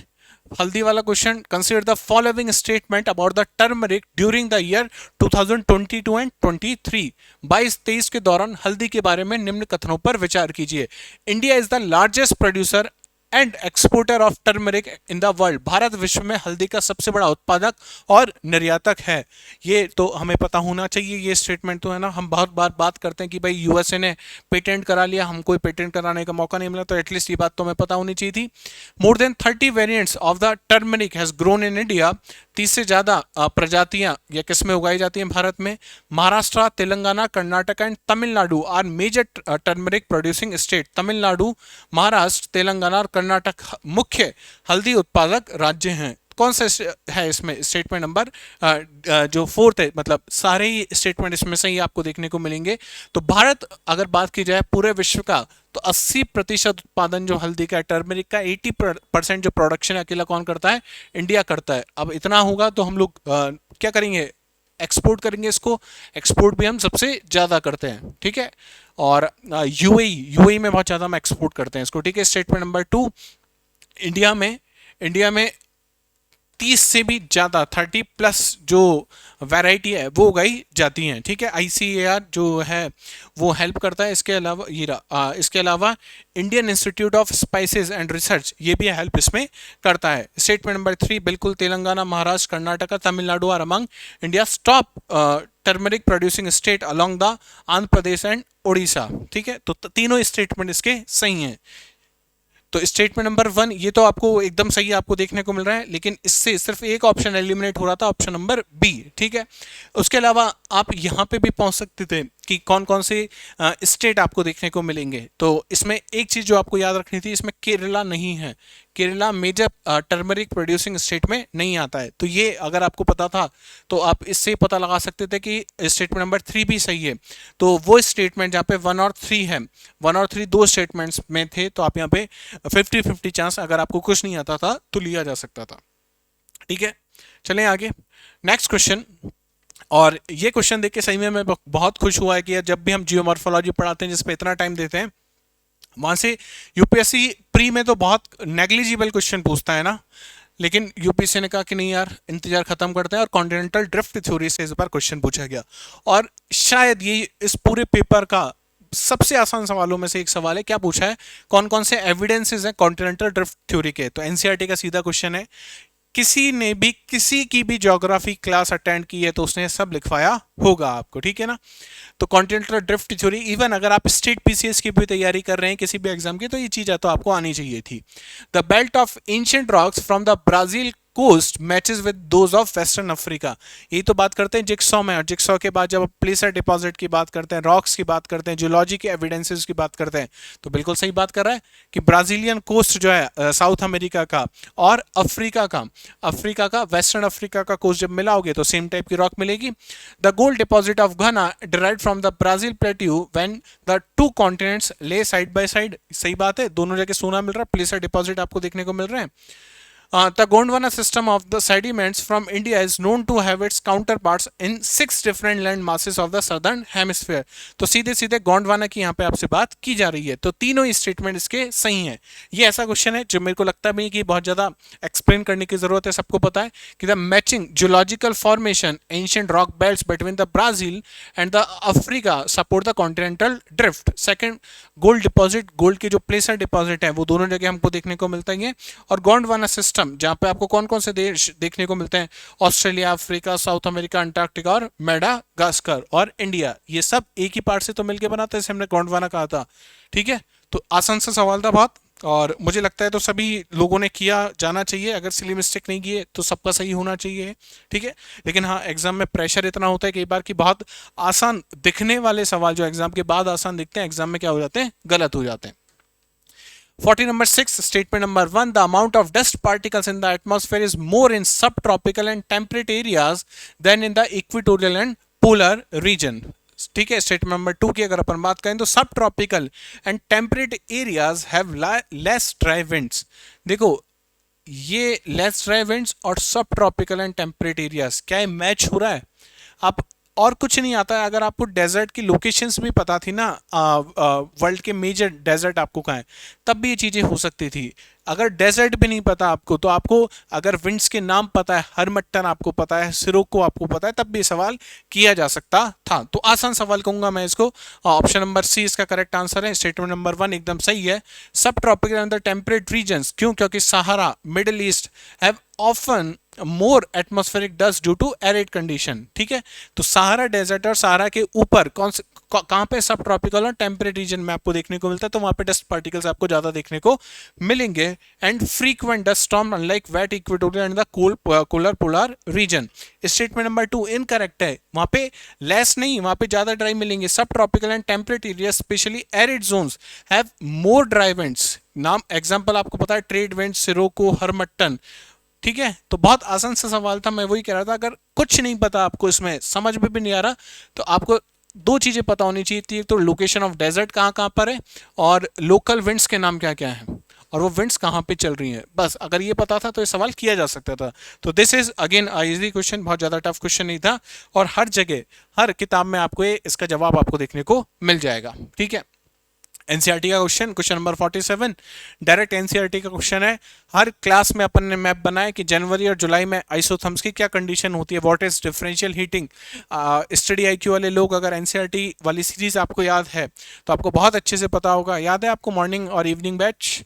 हल्दी वाला question. Consider the following statement about the turmeric during the year 2022 and 23। 22-23 के दौरान हल्दी के बारे में निम्न कथनों पर विचार कीजिए। India is the largest producer and exporter of turmeric in the world. Bharat विश्व में हल्दी का सबसे बड़ा उत्पादक और निर्यातक है। ये तो हमें पता होना चाहिए, ये स्टेटमेंट तो है ना। हम बहुत बार बात करते हैं कि भाई USA ने पेटेंट करा लिया, हमको पेटेंट कराने का मौका नहीं मिला, तो एटलीस्ट ये बात तो हमें पता होनी चाहिए थी। More than 30 variants of the turmeric has grown in India. 30 से ज़्यादा प्रजातियां या किस्में उगाई जाती हैं भारत में। Maharashtra, Telangana, Karnataka and Tamil Nadu are major turmeric producing state. Tamil Nadu, Maharashtra, Telangana और कर्नाटक मुख्य हल्दी उत्पादक राज्य हैं। कौन सा है इसमें स्टेटमेंट नंबर जो फोर्थ है, मतलब सारे ही स्टेटमेंट इसमें से ही आपको देखने को मिलेंगे। तो भारत अगर बात की जाए पूरे विश्व का, तो 80% उत्पादन जो हल्दी का, टर्मरिक का, 80% जो प्रोडक्शन अकेला कौन करता है? इंडिया करता है। अब इतना होगा तो हम लोग क्या करेंगे? एक्सपोर्ट करेंगे इसको। एक्सपोर्ट भी हम सबसे ज़्यादा करते हैं, ठीक है। और यूएई में बहुत ज़्यादा हम एक्सपोर्ट करते हैं इसको, ठीक है। स्टेटमेंट नंबर 2, इंडिया में 30 से भी ज़्यादा 30+ जो वैरायटी है वो उगाई जाती हैं, ठीक है। ICAR जो है वो हेल्प करता है। इसके अलावा Indian institute of spices and research ये भी हेल्प इसमें करता है। स्टेटमेंट नंबर 3, बिल्कुल Telangana, Maharashtra, Karnataka, Tamil Nadu are among India's top turmeric producing state along the Andhra Pradesh and Orissa, ठीक है। तो तीनों स्टेटमेंट इसके सही हैं। तो स्टेटमेंट नंबर 1 ये तो आपको एकदम सही आपको देखने को मिल रहा है, लेकिन इससे सिर्फ एक ऑप्शन एलिमिनेट हो रहा था, ऑप्शन नंबर बी, ठीक है। उसके अलावा आप यहाँ पे भी पहुंच सकते थे कि कौन कौन से स्टेट आपको देखने को मिलेंगे। तो इसमें एक चीज़ जो आपको याद रखनी थी, इसमें केरला नहीं है। Kerala major turmeric producing state में नहीं आता है। तो ये अगर आपको पता था तो आप इससे पता लगा सकते थे कि स्टेटमेंट नंबर 3 भी सही है। तो वो स्टेटमेंट जहाँ पे 1 और 3 है, 1 और 3 दो स्टेटमेंट्स में थे, तो आप यहाँ पे 50-50 चांस, अगर आपको कुछ नहीं आता था तो लिया जा सकता था, ठीक है। चलें आगे, नेक्स्ट क्वेश्चन। और ये क्वेश्चन देख के सही में मैं बहुत खुश हुआ है कि जब भी हम जियोमॉर्फोलॉजी पढ़ाते हैं जिसपे इतना टाइम देते हैं, वहां से यूपीएससी प्री में तो बहुत नेग्लिजिबल क्वेश्चन पूछता है ना, लेकिन यूपीएससी ने कहा कि नहीं यार, इंतजार खत्म करते हैं, और कॉन्टिनेंटल ड्रिफ्ट थ्योरी से इस बार क्वेश्चन पूछा गया। और शायद ये इस पूरे पेपर का सबसे आसान सवालों में से एक सवाल है। क्या पूछा है? कौन कौन से एविडेंसेस हैं कॉन्टिनेंटल ड्रिफ्ट थ्योरी के? तो एनसीईआरटी का सीधा क्वेश्चन है। किसी ने भी किसी की भी ज्योग्राफी क्लास अटेंड की है तो उसने सब लिखवाया होगा आपको, ठीक है ना। तो कॉन्टिनेंटल ड्रिफ्ट थ्योरी, इवन अगर आप स्टेट पीसीएस की भी तैयारी कर रहे हैं किसी भी एग्जाम की, तो ये चीज़ तो आपको आनी चाहिए थी। The belt of ancient rocks from the Brazil coast matches with those of western Africa. यही तो बात करते हैं जिक्सॉ में, और जिक्सॉ के बाद जब आप प्लेसर डिपॉजिट की बात करते हैं, रॉक्स की बात करते हैं, जियोलॉजी के एविडेंसेस की बात करते हैं, तो बिल्कुल सही बात कर रहा है कि ब्राजीलियन कोस्ट जो है साउथ अमेरिका का और अफ्रीका का वेस्टर्न अफ्रीका का कोस्ट जब मिलाओगे तो सेम टाइप की रॉक मिलेगी। द गोल्ड डिपॉजिट ऑफ घना derived from the Brazil plateau when the two continents ले साइड बाय साइड। सही बात है, दोनों जगह सोना मिल रहा है, प्लेसर डिपॉजिट आपको देखने को मिल रहे हैं। The Gondwana system of the sediments from India is known to have its counterparts in 6 different land masses of the southern hemisphere। तो सीधे सीधे गोंडवाना की यहाँ पे आपसे बात की जा रही है। तो तीनों ही स्टेटमेंट इसके सही हैं। ये ऐसा क्वेश्चन है जो मेरे को लगता भी नहीं कि बहुत ज़्यादा एक्सप्लेन करने की जरूरत है, सबको पता है कि the matching geological formation ancient rock belts between the Brazil and the Africa support the continental drift. Second, gold deposit, gold के जो प्लेसर डिपॉजिट है वो दोनों जगह हमको देखने को मिलता है। और गोंडवाना सिस्टम जहां पे आपको कौन कौन से देश देखने को मिलते हैं, Australia, Africa, south America, Antarctica और मेडागास्कर और इंडिया, ये सब एक ही पार्ट से तो मिलके बनाते हैं, जैसे हमने गोंडवाना कहा था, ठीक है। तो आसान सा सवाल था बहुत, और मुझे लगता है तो सभी लोगों ने किया जाना चाहिए। अगर सिली मिस्टेक नहीं किए तो सबका सही होना चाहिए, ठीक है। लेकिन हाँ, एग्जाम में प्रेशर इतना होता है कई बार कि बहुत आसान दिखने वाले सवाल जो एग्जाम के बाद आसान दिखते हैं, एग्जाम में क्या हो जाते हैं, गलत हो जाते हैं। 40 number 6, statement number 1, the amount of dust particles in the atmosphere is more in subtropical and temperate areas than in the equatorial and polar region। ठीक है। स्टेटमेंट नंबर 2 की अगर अपन बात करें तो सब tropical and temperate areas have less dry winds. देखो, ये लेस ड्राई विंड्स और सब ट्रॉपिकल एंड टेम्परेट एरियाज क्या है, मैच हो रहा है। आप और कुछ नहीं आता है, अगर आपको डेजर्ट की लोकेशंस भी पता थी ना, वर्ल्ड के मेजर डेजर्ट आपको कहाँ है, तब भी ये चीज़ें हो सकती थी। अगर डेजर्ट भी नहीं पता आपको, तो आपको अगर विंड्स के नाम पता है, हरमट्टन आपको पता है, सिरोको आपको पता है, तब भी सवाल किया जा सकता था। तो आसान सवाल कहूंगा मैं इसको। ऑप्शन नंबर सी इसका करेक्ट आंसर है। स्टेटमेंट नंबर 1 एकदम सही है। सब tropical and the temperate regions, क्यों? क्योंकि Sahara, Middle East have often more atmospheric dust due to arid condition. ठीक है, तो सहारा डेजर्ट और सहारा के ऊपर कहाँ पे सब ट्रॉपिकल और टेम्परेट रीजन में आपको देखने को मिलता है, तो वहां पे डस्ट पार्टिकल्स आपको ज्यादा देखने को मिलेंगे। And frequent dust storm unlike wet equatorial and the cooler polar region. Statement number 2 incorrect है, वहां पे लेस नहीं, वहां पे ज्यादा ड्राई मिलेंगे। सब tropical and temperate area specially arid zones have more dry winds. नाम एग्जांपल आपको पता है, ट्रेड विंड, सिरोको, हरमट्टन। ठीक है, तो बहुत आसान सा सवाल था, मैं वही कह रहा था, अगर कुछ नहीं पता आपको, इसमें समझ में भी नहीं आ रहा, तो आपको दो चीजें पता होनी चाहिए थी। तो लोकेशन ऑफ डेजर्ट कहाँ कहाँ पर है, और लोकल विंड्स के नाम क्या क्या हैं, और वो विंड्स कहाँ पे चल रही हैं। बस अगर ये पता था तो ये सवाल किया जा सकता था। तो this is again easy question, बहुत ज़्यादा टफ क्वेश्चन नहीं था, और हर जगह हर किताब में आपको इसका जवाब आपको देखने को मिल जाएगा। ठीक है, एनसीईआरटी का question, question number 47, direct NCERT का क्वेश्चन है। हर क्लास में अपन ने मैप बनाया कि जनवरी और जुलाई में आइसोथर्म्स की क्या कंडीशन होती है, what is differential heating. Study IQ वाले लोग, अगर एनसीईआरटी वाली सीरीज आपको याद है तो आपको बहुत अच्छे से पता होगा। याद है आपको मॉर्निंग और इवनिंग बैच,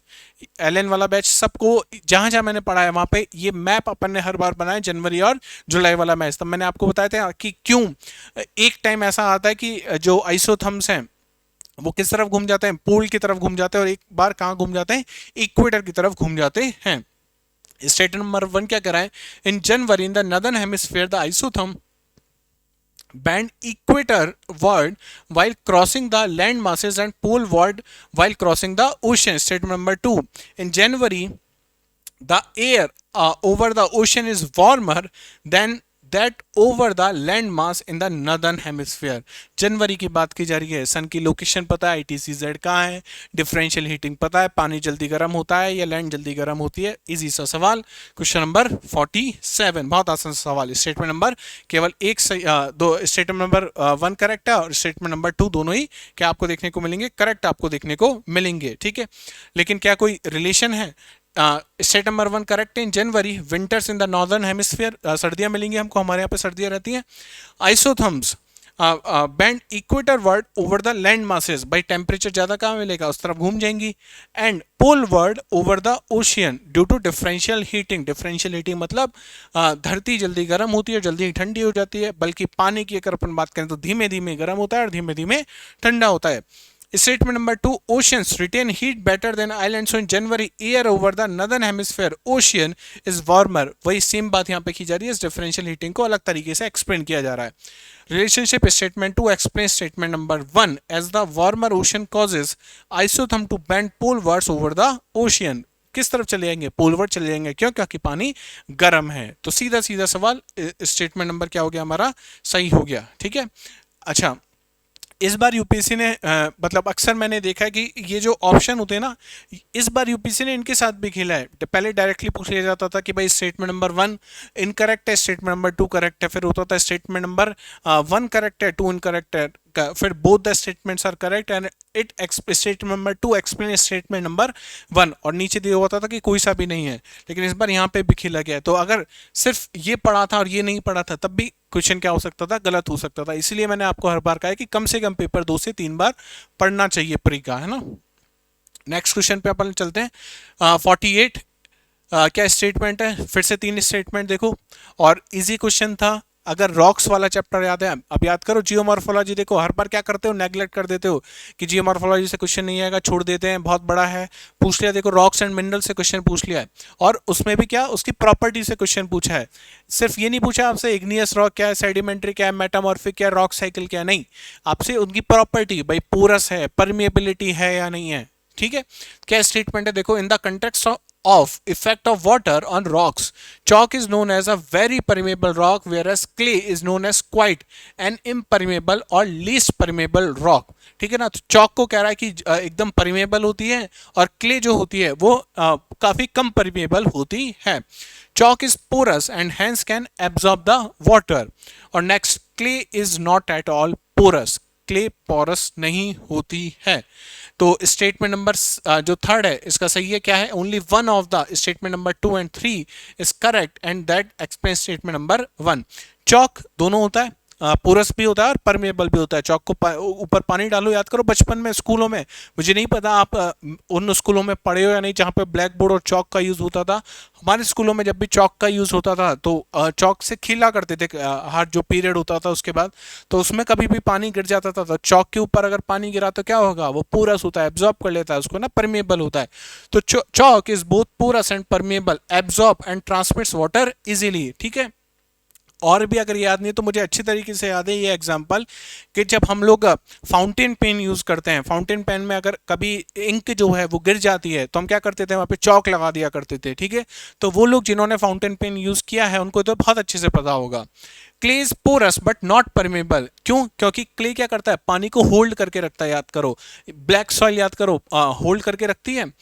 एलएन वाला बैच, सबको जहां जहां मैंने पढ़ा है वहां पे ये मैप अपन ने हर बार बनाया, जनवरी और जुलाई वाला मैच। तब मैंने आपको बताया था कि क्यों एक टाइम ऐसा आता है कि जो आइसोथर्म्स हैं वो किस तरफ घूम जाते हैं, पोल की तरफ घूम जाते हैं, और एक बार कहाँ घूम जाते हैं, इक्वेटर की तरफ घूम जाते हैं। स्टेटमेंट नंबर 1 क्या कह रहा है, in January in the northern hemisphere the isotherm bend equatorward while crossing the land masses and poleward while crossing the ocean. Statement number 2, in January the air over the ocean is warmer than that over the land mass in the northern hemisphere. जनवरी की बात की जा रही है, सन की लोकेशन पता है, ITCZ कहाँ है, डिफरेंशियल हीटिंग पता है, पानी जल्दी गर्म होता है या लैंड जल्दी गर्म होती है। इजी सा सवाल, क्वेश्चन नंबर 47, बहुत आसान सवाल। स्टेटमेंट नंबर केवल एक सही, दो स्टेटमेंट नंबर 1 करेक्ट है और स्टेटमेंट नंबर 2 दोनों ही क्या आपको देखने को मिलेंगे, करेक्ट आपको देखने को मिलेंगे। ठीक है, लेकिन क्या कोई रिलेशन है? स्टेट नंबर 1 करेक्ट है, in January winters in the northern hemisphere, सर्दियां मिलेंगी हमको, हमारे यहाँ पे सर्दियां रहती हैं। Isotherms bend equatorward over the land masses, भाई टेम्परेचर ज्यादा कहाँ मिलेगा, उस तरफ घूम जाएंगी। And poleward over the ocean due to differential heating. Differential heating मतलब धरती जल्दी गर्म होती है, जल्दी ठंडी हो जाती है, बल्कि पानी की अगर अपन बात करें तो धीमे धीमे गर्म होता है और धीमे धीमे ठंडा होता है। Statement number 2, oceans retain heat better than islands. So in January, air over the northern hemisphere ocean is warmer. वही सेम बात यहाँ पे की जा रही है, इस डिफरेंशियल हीटिंग को अलग तरीके से एक्सप्लेन किया जा रहा है। Relationship statement 2 explain statement number 1 as the warmer ocean causes isotherm to bend polewards over the ocean. किस तरफ चले जाएंगे, पोलवर्ड चले जाएंगे, क्यों, क्योंकि पानी गर्म है। तो सीधा सीधा सवाल, स्टेटमेंट नंबर क्या हो गया हमारा, सही हो गया। ठीक है, अच्छा इस बार यूपीएससी ने मतलब अक्सर मैंने देखा है कि ये जो ऑप्शन होते हैं ना, इस बार यूपीएससी ने इनके साथ भी खेला है। पहले डायरेक्टली पूछ लिया जाता था कि भाई स्टेटमेंट नंबर 1 इनकरेक्ट है, स्टेटमेंट नंबर 2 करेक्ट है, फिर होता था स्टेटमेंट नंबर 1 करेक्ट है, 2 इनकरेक्ट है, फिर both the statements are correct and it statement number 2 explain statement number 1, और नीचे दिया होता था कि कोई सा भी नहीं है। लेकिन इस बार यहाँ पे भी खेला गया है, तो अगर सिर्फ ये पढ़ा था और ये नहीं पढ़ा था तब भी क्वेश्चन क्या हो सकता था, गलत हो सकता था। इसलिए मैंने आपको हर बार कहा है कि कम से कम पेपर 2 से 3 बार पढ़ना चाहिए प्री का, है ना। नेक्स्ट क्वेश्चन पे अपन चलते हैं। 48 क्या स्टेटमेंट है, फिर से 3 स्टेटमेंट देखो, और इजी क्वेश्चन था। अगर रॉक्स वाला चैप्टर याद है, अब याद करो। जियोमॉर्फोलॉजी देखो, हर बार क्या करते हो, नेग्लेक्ट कर देते हो कि जियोमॉर्फोलॉजी से क्वेश्चन नहीं आएगा, छोड़ देते हैं, बहुत बड़ा है। पूछ लिया, देखो रॉक्स एंड मिनरल से क्वेश्चन पूछ लिया है, और उसमें भी क्या, उसकी प्रॉपर्टी से क्वेश्चन पूछा है। सिर्फ ये नहीं पूछा आपसे इग्नियस रॉक क्या है, सेडिमेंट्री क्या है, मेटामॉर्फिक क्या है, रॉक साइकिल क्या है, नहीं, आपसे उनकी प्रॉपर्टी, भाई पोरस है, परमिएबिलिटी है या नहीं है। ठीक है, क्या स्टेटमेंट है देखो, in the context of effect of water on rocks, chalk is known as a very permeable rock whereas clay is known as quite an impermeable or least permeable rock। ठीक है ना, तो चौक को कह रहा है कि एकदम परमेबल होती है, और क्ले जो होती है वो काफी कम परमेबल होती है। chalk is porous and hence can absorb the water। और next, clay is not at all porous, clay porous नहीं होती है। तो स्टेटमेंट नंबर जो 3 है इसका सही है, क्या है, only one of the statement number 2 and 3 is correct and that explain statement number 1। चौक दोनों होता है, पोरस भी होता है और परमेबल भी होता है। चौक को ऊपर पानी डालो, याद करो बचपन में स्कूलों में, मुझे नहीं पता आप उन स्कूलों में पढ़े हो या नहीं जहाँ पे ब्लैक बोर्ड और चौक का यूज़ होता था। हमारे स्कूलों में जब भी चौक का यूज़ होता था तो चौक से खिला करते थे हर जो पीरियड होता था उसके बाद, तो उसमें कभी भी पानी गिर जाता था तो चौक के ऊपर अगर पानी गिरा तो क्या होगा, वो पोरस होता है, एब्जॉर्ब कर लेता है उसको ना, परमेबल होता है। तो chalk is both porous and permeable, absorb and transmits water easily, ठीक है। और भी अगर याद नहीं तो मुझे अच्छी तरीके से याद है ये एग्जांपल कि जब हम लोग फाउंटेन पेन यूज़ करते हैं, फाउंटेन पेन में अगर कभी इंक जो है वो गिर जाती है तो हम क्या करते थे, वहाँ पे चौक लगा दिया करते थे, ठीक है। तो वो लोग जिन्होंने फाउंटेन पेन यूज़ किया है उनको तो बहुत अच्छे से पता होगा। Clay is porous but not permeable, क्यों? क्योंकि क्ले क्या करता है, पानी को होल्ड करके रखता है, याद करो। ब्लैक सॉइल याद करो, होल्ड करके रखती है,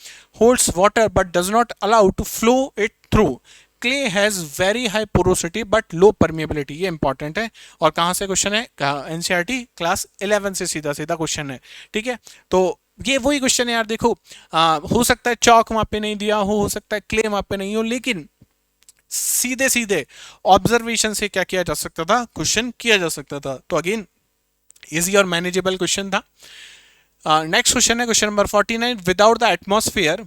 holds water but does not allow to flow it through. Clay has very high porosity but low permeability, ये इंपॉर्टेंट है। और कहाँ से क्वेश्चन है, एनसीईआरटी क्लास 11 से सीधा सीधा क्वेश्चन है, ठीक है। तो ये वही क्वेश्चन है यार, देखो हो सकता है चौक वहां पे नहीं दिया हो सकता है क्ले वहां पे नहीं हो, लेकिन सीधे सीधे ऑब्जर्वेशन से क्या किया जा सकता था, क्वेश्चन किया जा सकता था। तो अगेन इजी और मैनेजेबल क्वेश्चन था। नेक्स्ट क्वेश्चन है question number 49, without the atmosphere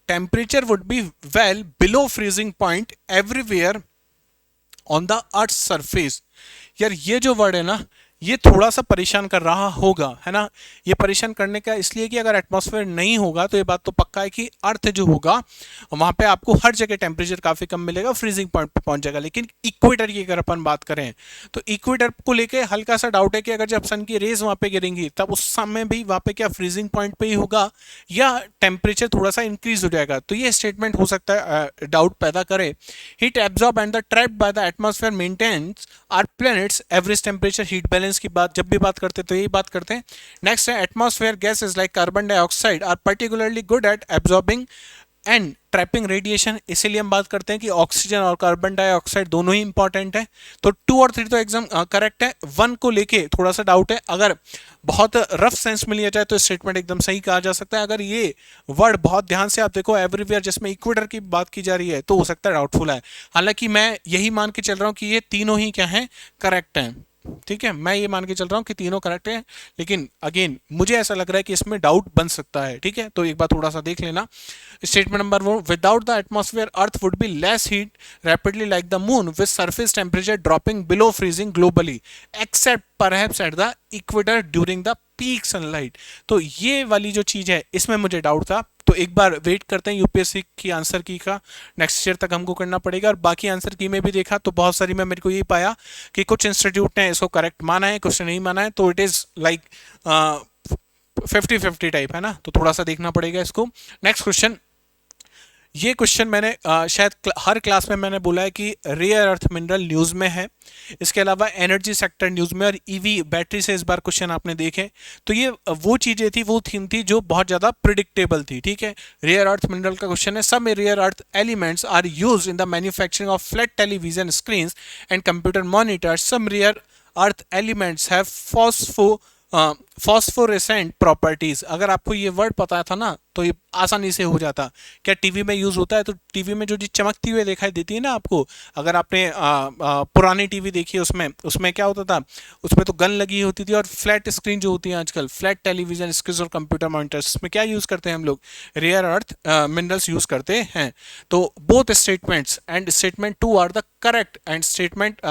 temperature would be well below freezing point everywhere on the earth surface. यार ये जो वर्ड है ना, ये थोड़ा सा परेशान कर रहा होगा, है ना। ये परेशान करने का इसलिए कि अगर एटमॉस्फेयर नहीं होगा तो ये बात तो पक्का है कि अर्थ जो होगा वहां पे आपको हर जगह टेम्परेचर काफी कम मिलेगा, फ्रीजिंग पॉइंट पे पहुंच जाएगा। लेकिन इक्वेटर की अगर अपन बात करें तो इक्वेटर को लेके हल्का सा डाउट है कि अगर जब सन की रेज वहां पे गिरेंगी तब उस समय भी वहां पे क्या फ्रीजिंग पॉइंट पे ही होगा या टेम्परेचर थोड़ा सा इंक्रीज हो जाएगा। तो ये स्टेटमेंट हो सकता है डाउट पैदा करे। Heat absorb and the trapped by the atmosphere maintains our planet's average temperature heat balance की बात जब भी बात करते हैं तो यही बात करते हैं। नेक्स्ट है atmosphere gases like carbon dioxide are particularly good at absorbing and trapping radiation, इसीलिए हम बात करते हैं कि ऑक्सीजन और कार्बन डाइऑक्साइड दोनों ही इंपॉर्टेंट है। तो 2 और 3 तो एकदम करेक्ट है। 1 को लेके थोड़ा सा डाउट है, अगर बहुत रफ सेंस में लिया जाए तो स्टेटमेंट एकदम सही कहा जा सकता है। अगर ये वर्ड बहुत ध्यान से आप देखो एवरीवेयर जिसमें इक्वेटर की बात की जा रही है तो हो सकता है डाउटफुल है। हालांकि मैं यही मान के चल रहा हूं कि ये तीनों ही क्या है, करेक्ट हैं, ठीक है। मैं ये मान के चल रहा हूँ कि तीनों करेक्ट है, लेकिन अगेन मुझे ऐसा लग रहा है कि इसमें डाउट बन सकता है, ठीक है। तो एक बार थोड़ा सा देख लेना। Statement number 1, without the atmosphere earth would be less heat rapidly like the moon with surface temperature dropping below freezing globally except perhaps at the equator during the peak sunlight. तो ये वाली जो चीज है इसमें मुझे डाउट था। तो एक बार वेट करते हैं यूपीएससी की आंसर की का, नेक्स्ट ईयर तक हमको करना पड़ेगा। और बाकी आंसर की में भी देखा तो बहुत सारी में मेरे को ये पाया कि कुछ इंस्टीट्यूट ने इसको करेक्ट माना है, कुछ ने नहीं माना है। तो इट इज लाइक 50-50 टाइप है ना, तो थोड़ा सा देखना पड़ेगा इसको। नेक्स्ट क्वेश्चन, ये क्वेश्चन मैंने शायद हर क्लास में मैंने बोला है कि रेयर अर्थ मिनरल न्यूज़ में है, इसके अलावा एनर्जी सेक्टर न्यूज़ में, और ईवी बैटरी से इस बार क्वेश्चन आपने देखे। तो ये वो चीज़ें थी, वो थीम थी जो बहुत ज़्यादा प्रिडिक्टेबल थी, ठीक है। रेयर अर्थ मिनरल का क्वेश्चन है, some rare earth elements are used in the manufacturing of flat television screen and computer monitors, some rare earth elements have phosphorescent properties. अगर आपको ये वर्ड पता था ना तो ये आसानी से हो जाता। क्या टीवी में यूज होता है? तो टीवी में जो चीज चमकती हुई दिखाई देती है ना आपको, अगर आपने पुरानी टीवी देखी है उसमें क्या होता था, उसमें तो गन लगी होती थी। और फ्लैट स्क्रीन जो होती है आजकल, फ्लैट टेलीविजन स्क्रीन और कंप्यूटर मॉनिटर्स, इसमें क्या यूज करते हैं हम लोग, रेयर अर्थ मिनरल्स यूज करते हैं। तो both statements and statement 2 are the correct, and statement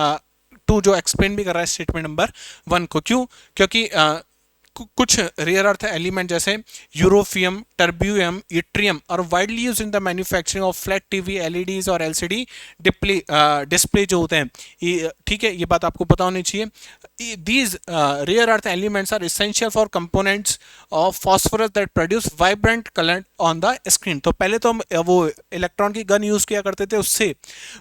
2 जो एक्सप्लेन भी कर रहा है स्टेटमेंट नंबर 1 को। क्यों? क्योंकि कुछ रेयर अर्थ एलिमेंट जैसे यूरोफियम, टर्बियम, इट्रियम और widely use in the manufacturing of flat TV, LEDs और एलसीडी डिस्प्ले जो होते हैं, ठीक है, ये बात आपको पता होनी चाहिए। These rare earth elements are essential for components of phosphorus that produce vibrant colour on the screen. तो पहले तो हम वो इलेक्ट्रॉन की गन यूज किया करते थे, उससे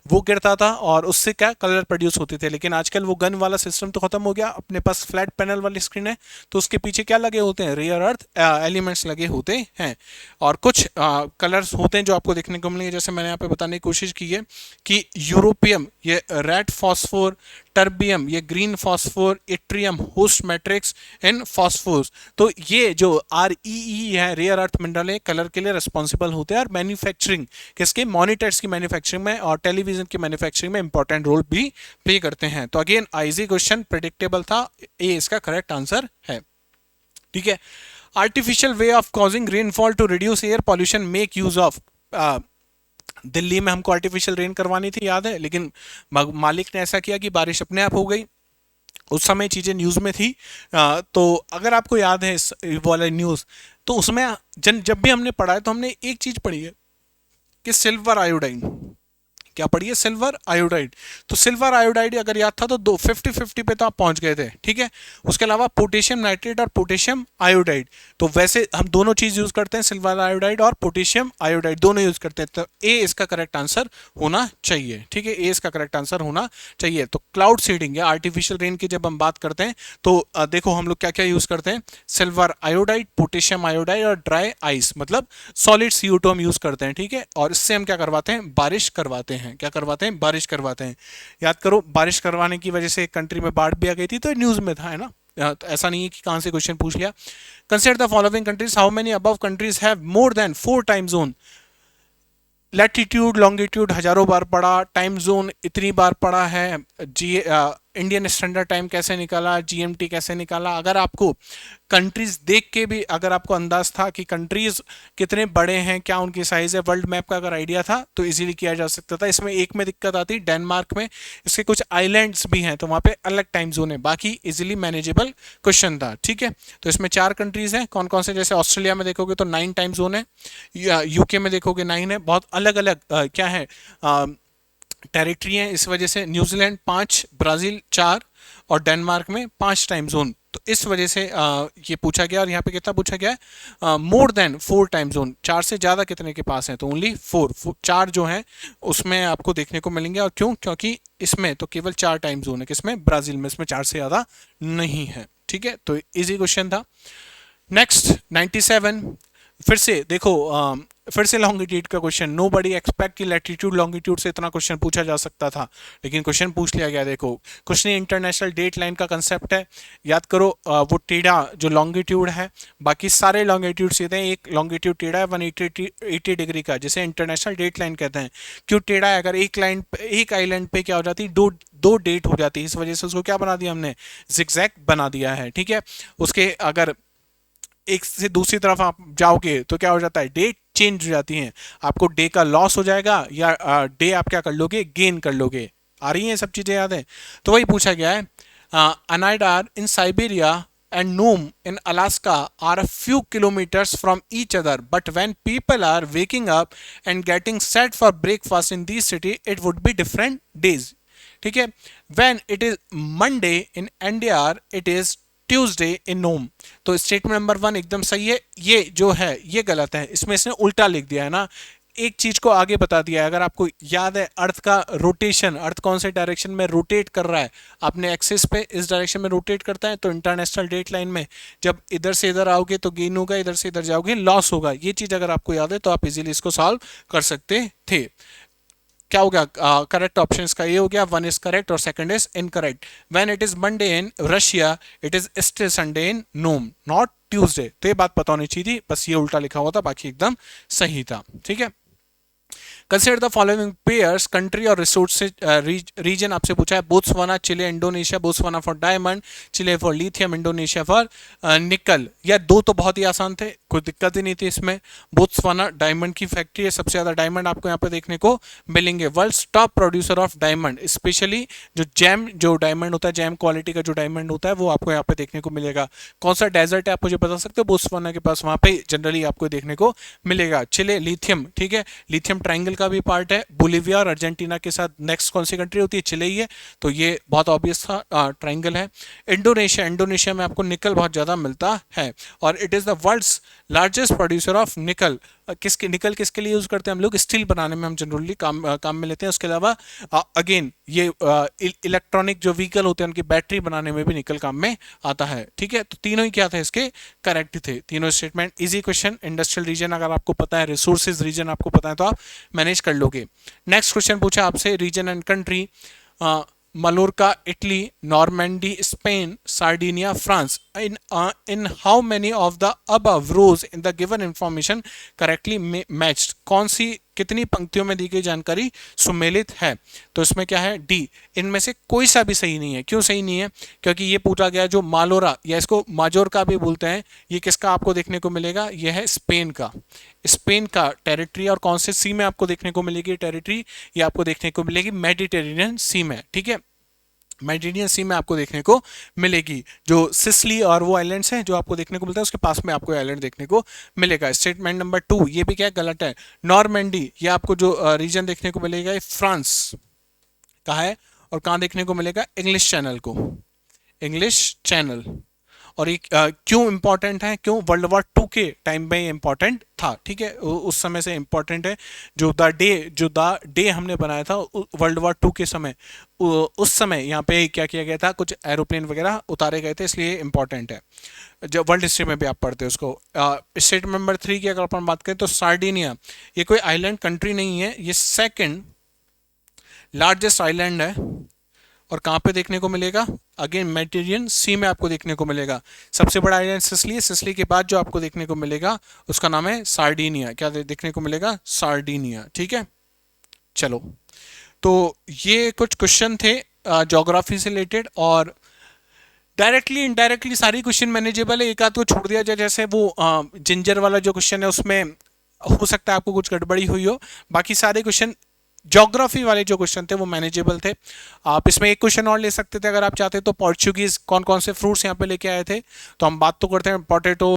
वो गिरता था और उससे क्या कलर प्रोड्यूस होते थे। लेकिन आजकल वो गन वाला सिस्टम तो खत्म हो गया, अपने पास फ्लैट पैनल वाली स्क्रीन है, तो उसके पीछे क्या लगे होते हैं, रेयर अर्थ एलिमेंट्स लगे होते हैं। और कुछ कलर्स होते हैं जो आपको देखने को मिलेंगे, जैसे मैंने यहाँ पे बताने की कोशिश की है कि यूरोपियम ये रेड फॉस्फोर, टर्बियम ये green phosphor, yttrium host matrix and phosphorus. तो ये जो REE है, रेयर अर्थ मिनरल है, कलर के लिए रिस्पॉन्सिबल होते हैं और मैन्युफैक्चरिंग किसके, मॉनिटर्स की मैन्युफैक्चरिंग में और टेलीविजन की मैन्युफैक्चरिंग में इंपॉर्टेंट रोल भी प्ले करते हैं। तो अगेन इजी क्वेश्चन, प्रेडिक्टेबल था, ए इसका करेक्ट आंसर है। ठीक है, artificial way of causing rainfall to reduce air pollution make use of. Delhi में हमको आर्टिफिशियल रेन करवानी थी, याद है, लेकिन मालिक ने ऐसा किया कि बारिश अपने आप हो गई। उस समय चीज़ें न्यूज़ में थी। तो अगर आपको याद है इस वाला न्यूज़, तो उसमें जब भी हमने पढ़ा है तो हमने एक चीज़ पढ़ी है कि सिल्वर आयोडाइन, क्या पढ़ी है, सिल्वर आयोडाइड। तो सिल्वर आयोडाइड अगर याद था तो 50-50 पे तो आप पहुंच गए थे। ठीक है, उसके अलावा पोटेशियम नाइट्रेट और पोटेशियम आयोडाइड, तो वैसे हम दोनों चीज यूज करते हैं, सिल्वर आयोडाइड और पोटेशियम आयोडाइड दोनों यूज करते हैं। तो ए इसका करेक्ट आंसर होना चाहिए। ठीक है, ए इसका करेक्ट आंसर होना चाहिए। तो क्लाउड सीडिंग या आर्टिफिशियल रेन की जब हम बात करते हैं तो देखो हम लोग क्या क्या यूज करते हैं, सिल्वर आयोडाइड, पोटेशियम आयोडाइड और ड्राई आइस, मतलब सॉलिड CO2 हम यूज करते हैं। ठीक है, और इससे हम क्या करवाते हैं, बारिश करवाते हैं। क्या करवाते हैं, बारिश करवाते हैं। याद करो, बारिश करवाने की वजह से एक कंट्री में बाढ़ भी आ गई थी, तो न्यूज में था, है ना। तो ऐसा नहीं है कि कहां से क्वेश्चन पूछ लिया। Consider the following countries, how many above countries have more than 4 time zone. Latitude longitude हजारों बार पढ़ा, टाइम जोन इतनी बार पढ़ा है, इंडियन स्टैंडर्ड टाइम कैसे निकाला, GMT कैसे निकाला। अगर आपको कंट्रीज देख के भी अगर आपको अंदाज था कि कंट्रीज कितने बड़े हैं, क्या उनकी साइज है, वर्ल्ड मैप का अगर आइडिया था तो इजीली किया जा सकता था। इसमें एक में दिक्कत आती, डेनमार्क में इसके कुछ आइलैंड्स भी हैं तो वहां पे अलग टाइम जोन है, बाकी इजीली मैनेजेबल क्वेश्चन था। ठीक है, तो इसमें 4 कंट्रीज हैं, कौन कौन से, जैसे ऑस्ट्रेलिया में देखोगे तो 9 टाइम जोन है, UK में देखोगे 9 है, बहुत अलग अलग क्या है टेरिटरी है। इस वजह से न्यूजीलैंड 5, ब्राजील 4 और डेनमार्क में 5 टाइम जोन। तो इस वजह से ये पूछा गया, और यहाँ पे कितना पूछा गया है, मोर देन 4 टाइम जोन, 4 से ज़्यादा कितने के पास है, तो ओनली 4 जो हैं उसमें आपको देखने को मिलेंगे। और क्यों, क्योंकि इसमें तो केवल 4 टाइम जोन है, किसमें, ब्राज़ील में, इसमें 4 से ज़्यादा नहीं है। ठीक है, तो इजी क्वेश्चन था। नेक्स्ट 97, फिर से देखो फिर से लॉन्गिट्यूड का क्वेश्चन। नो बडी एक्सपेक्ट कि लैटिट्यूड लॉन्गिट्यूड से इतना क्वेश्चन पूछा जा सकता था, लेकिन क्वेश्चन पूछ लिया गया। देखो कुछ नहीं, इंटरनेशनल डेट लाइन का कंसेप्ट है, याद करो। वो टेढ़ा जो लॉन्गिट्यूड है, बाकी सारे लॉन्गिट्यूड सीधे हैं, एक लॉन्गिट्यूड टेढ़ा है 180 डिग्री का, जिसे इंटरनेशनल डेट लाइन कहते हैं। क्यों टेढ़ा है, अगर एक आइलैंड पे क्या हो जाती, दो डेट हो जाती है, इस वजह से उसको क्या बना दिया हमने, जिगजैग बना दिया है। ठीक है, उसके अगर एक से दूसरी तरफ आप जाओगे तो क्या हो जाता है, डेट चेंज हो जाती है, आपको डे का लॉस हो जाएगा या डे आप क्या कर लोगे, गेन कर लोगे। आ रही हैं सब चीजें, याद है। तो वही पूछा गया है, Anadyr in Siberia and Nome in Alaska are a few kilometers from each other, but when people are waking up and getting set for breakfast in these cities, it would be different days. ठीक है, when it is Monday in NDR, it is Tuesday in Nome. तो स्टेटमेंट नंबर 1 एकदम सही है, ये जो है ये गलत है, इसमें इसने उल्टा लिख दिया है ना, एक चीज को आगे बता दिया है। अगर आपको याद है अर्थ का रोटेशन, अर्थ कौन से डायरेक्शन में रोटेट कर रहा है, अपने एक्सिस पे इस डायरेक्शन में रोटेट करता है, तो इंटरनेशनल डेट लाइन में जब इधर से इधर आओगे तो गेन होगा, इधर से इधर जाओगे लॉस होगा। ये चीज अगर आपको याद है तो आप इजीली इसको सॉल्व कर सकते थे। क्या हो गया, करेक्ट ऑप्शन का ये हो गया, 1 इज करेक्ट और second is incorrect. When it is Monday in Russia, it is still Sunday in Nome, not Tuesday. तो ये बात पता होनी चाहिए थी, बस ये उल्टा लिखा हुआ था, बाकी एकदम सही था। ठीक है, consider the following pairs, country और रिसोर्स रीजन आपसे पूछा है, Botswana, Chile, Indonesia. Botswana for diamond, Chile for lithium, Indonesia for निकल। या दो तो बहुत ही आसान थे, कोई दिक्कत ही नहीं थी इसमें। बोत्सवाना डायमंड की फैक्ट्री है, सबसे ज्यादा डायमंड आपको यहाँ पे देखने को मिलेंगे। World top producer of diamond, specially जो डायमंड होता है, जैम क्वालिटी का जो डायमंड होता है वो आपको यहाँ पे देखने को मिलेगा। कौन सा डेजर्ट है आप मुझे बता सकते हो, बोत्सवाना के पास, वहां पे जनरली आपको देखने को मिलेगा। चिले, लिथियम, ठीक है, लिथियम ट्रायंगल का भी पार्ट है। बोलिविया और अर्जेंटीना के साथ नेक्स्ट कौन सी कंट्री होती है, चिले ही है, तो ये बहुत ऑब्वियस था, ट्रायंगल है। इंडोनेशिया में आपको निकल बहुत ज्यादा मिलता है, और it is the world's largest producer of nickel. किसके निकल किसके लिए यूज़ करते हैं हम लोग, स्टील बनाने में हम जनरली काम में लेते हैं। उसके अलावा अगेन ये इलेक्ट्रॉनिक जो व्हीकल होते हैं उनकी बैटरी बनाने में भी निकल काम में आता है। ठीक है, तो तीनों ही क्या थे इसके करेक्ट थे, तीनों statement. Easy question, industrial region अगर आपको पता है, रिसोर्सेज रीजन आपको पता है तो आप मैनेज कर लोगे। नेक्स्ट क्वेश्चन पूछा आपसे, region and country, Mallorca, Italy, Normandy, Spain, Sardinia, France. In how many of the above rows in the given information correctly matched? कौन सी कितनी पंक्तियों में दी गई जानकारी सुमेलित है? तो इसमें क्या है, डी। इनमें से कोई सा भी सही नहीं है। क्यों सही नहीं है? क्योंकि ये पूछा गया जो मालोरा या इसको माजोर्का भी बोलते हैं, ये किसका आपको देखने को मिलेगा, ये है स्पेन का। स्पेन का टेरिटरी, और कौन से सी में आपको देखने को मिलेगी टेरिटरी, ये आपको देखने को मिलेगी मेडिटेरेनियन सी में। ठीक है, मेडिटेरेनियन सी में आपको देखने को मिलेगी। जो सिसली और वो आइलैंड्स हैं जो आपको देखने को मिलता है, उसके पास में आपको आइलैंड देखने को मिलेगा। स्टेटमेंट नंबर 2 ये भी क्या गलत है। नॉर्मैंडी ये आपको जो रीजन देखने को मिलेगा ये फ्रांस का है, और कहाँ देखने को मिलेगा, इंग्लिश चैनल को, इंग्लिश चैनल। और ये क्यों इंपॉर्टेंट है, क्यों वर्ल्ड वॉर 2 के टाइम में इंपॉर्टेंट था। ठीक है, उस समय से इंपॉर्टेंट है। जो द डे हमने बनाया था वर्ल्ड वॉर 2 के समय, उस समय यहाँ पे क्या किया गया था, कुछ एरोप्लेन वगैरह उतारे गए थे, इसलिए इंपॉर्टेंट है। जब वर्ल्ड हिस्ट्री में भी आप पढ़ते हो उसको। स्टेट नंबर 3 की अगर अपन बात करें तो सार्डिनिया ये कोई आइलैंड कंट्री नहीं है, ये सेकेंड लार्जेस्ट आइलैंड है। और कहाँ पे देखने को मिलेगा, अगेन मेडिटेरेनियन सी में आपको देखने को मिलेगा। सबसे बड़ा आइलैंड सिसली है, सिसली के बाद जो आपको देखने को मिलेगा उसका नाम है सार्डिनिया। क्या देखने को मिलेगा, सार्डिनिया। ठीक है, चलो तो ये कुछ क्वेश्चन थे ज्योग्राफी से रिलेटेड, और डायरेक्टली इनडायरेक्टली सारी क्वेश्चन मैनेजेबल है। एक आध को छोड़ दिया जाए, जैसे वो जिंजर वाला जो क्वेश्चन है उसमें हो सकता है आपको कुछ गड़बड़ी हुई हो, बाकी सारे क्वेश्चन ज्योग्राफी वाले जो क्वेश्चन थे वो मैनेजेबल थे। आप इसमें एक क्वेश्चन और ले सकते थे अगर आप चाहते तो, पोर्चुगीज कौन कौन से फ्रूट्स यहाँ पे लेके आए थे। तो हम बात तो करते हैं पोटैटो,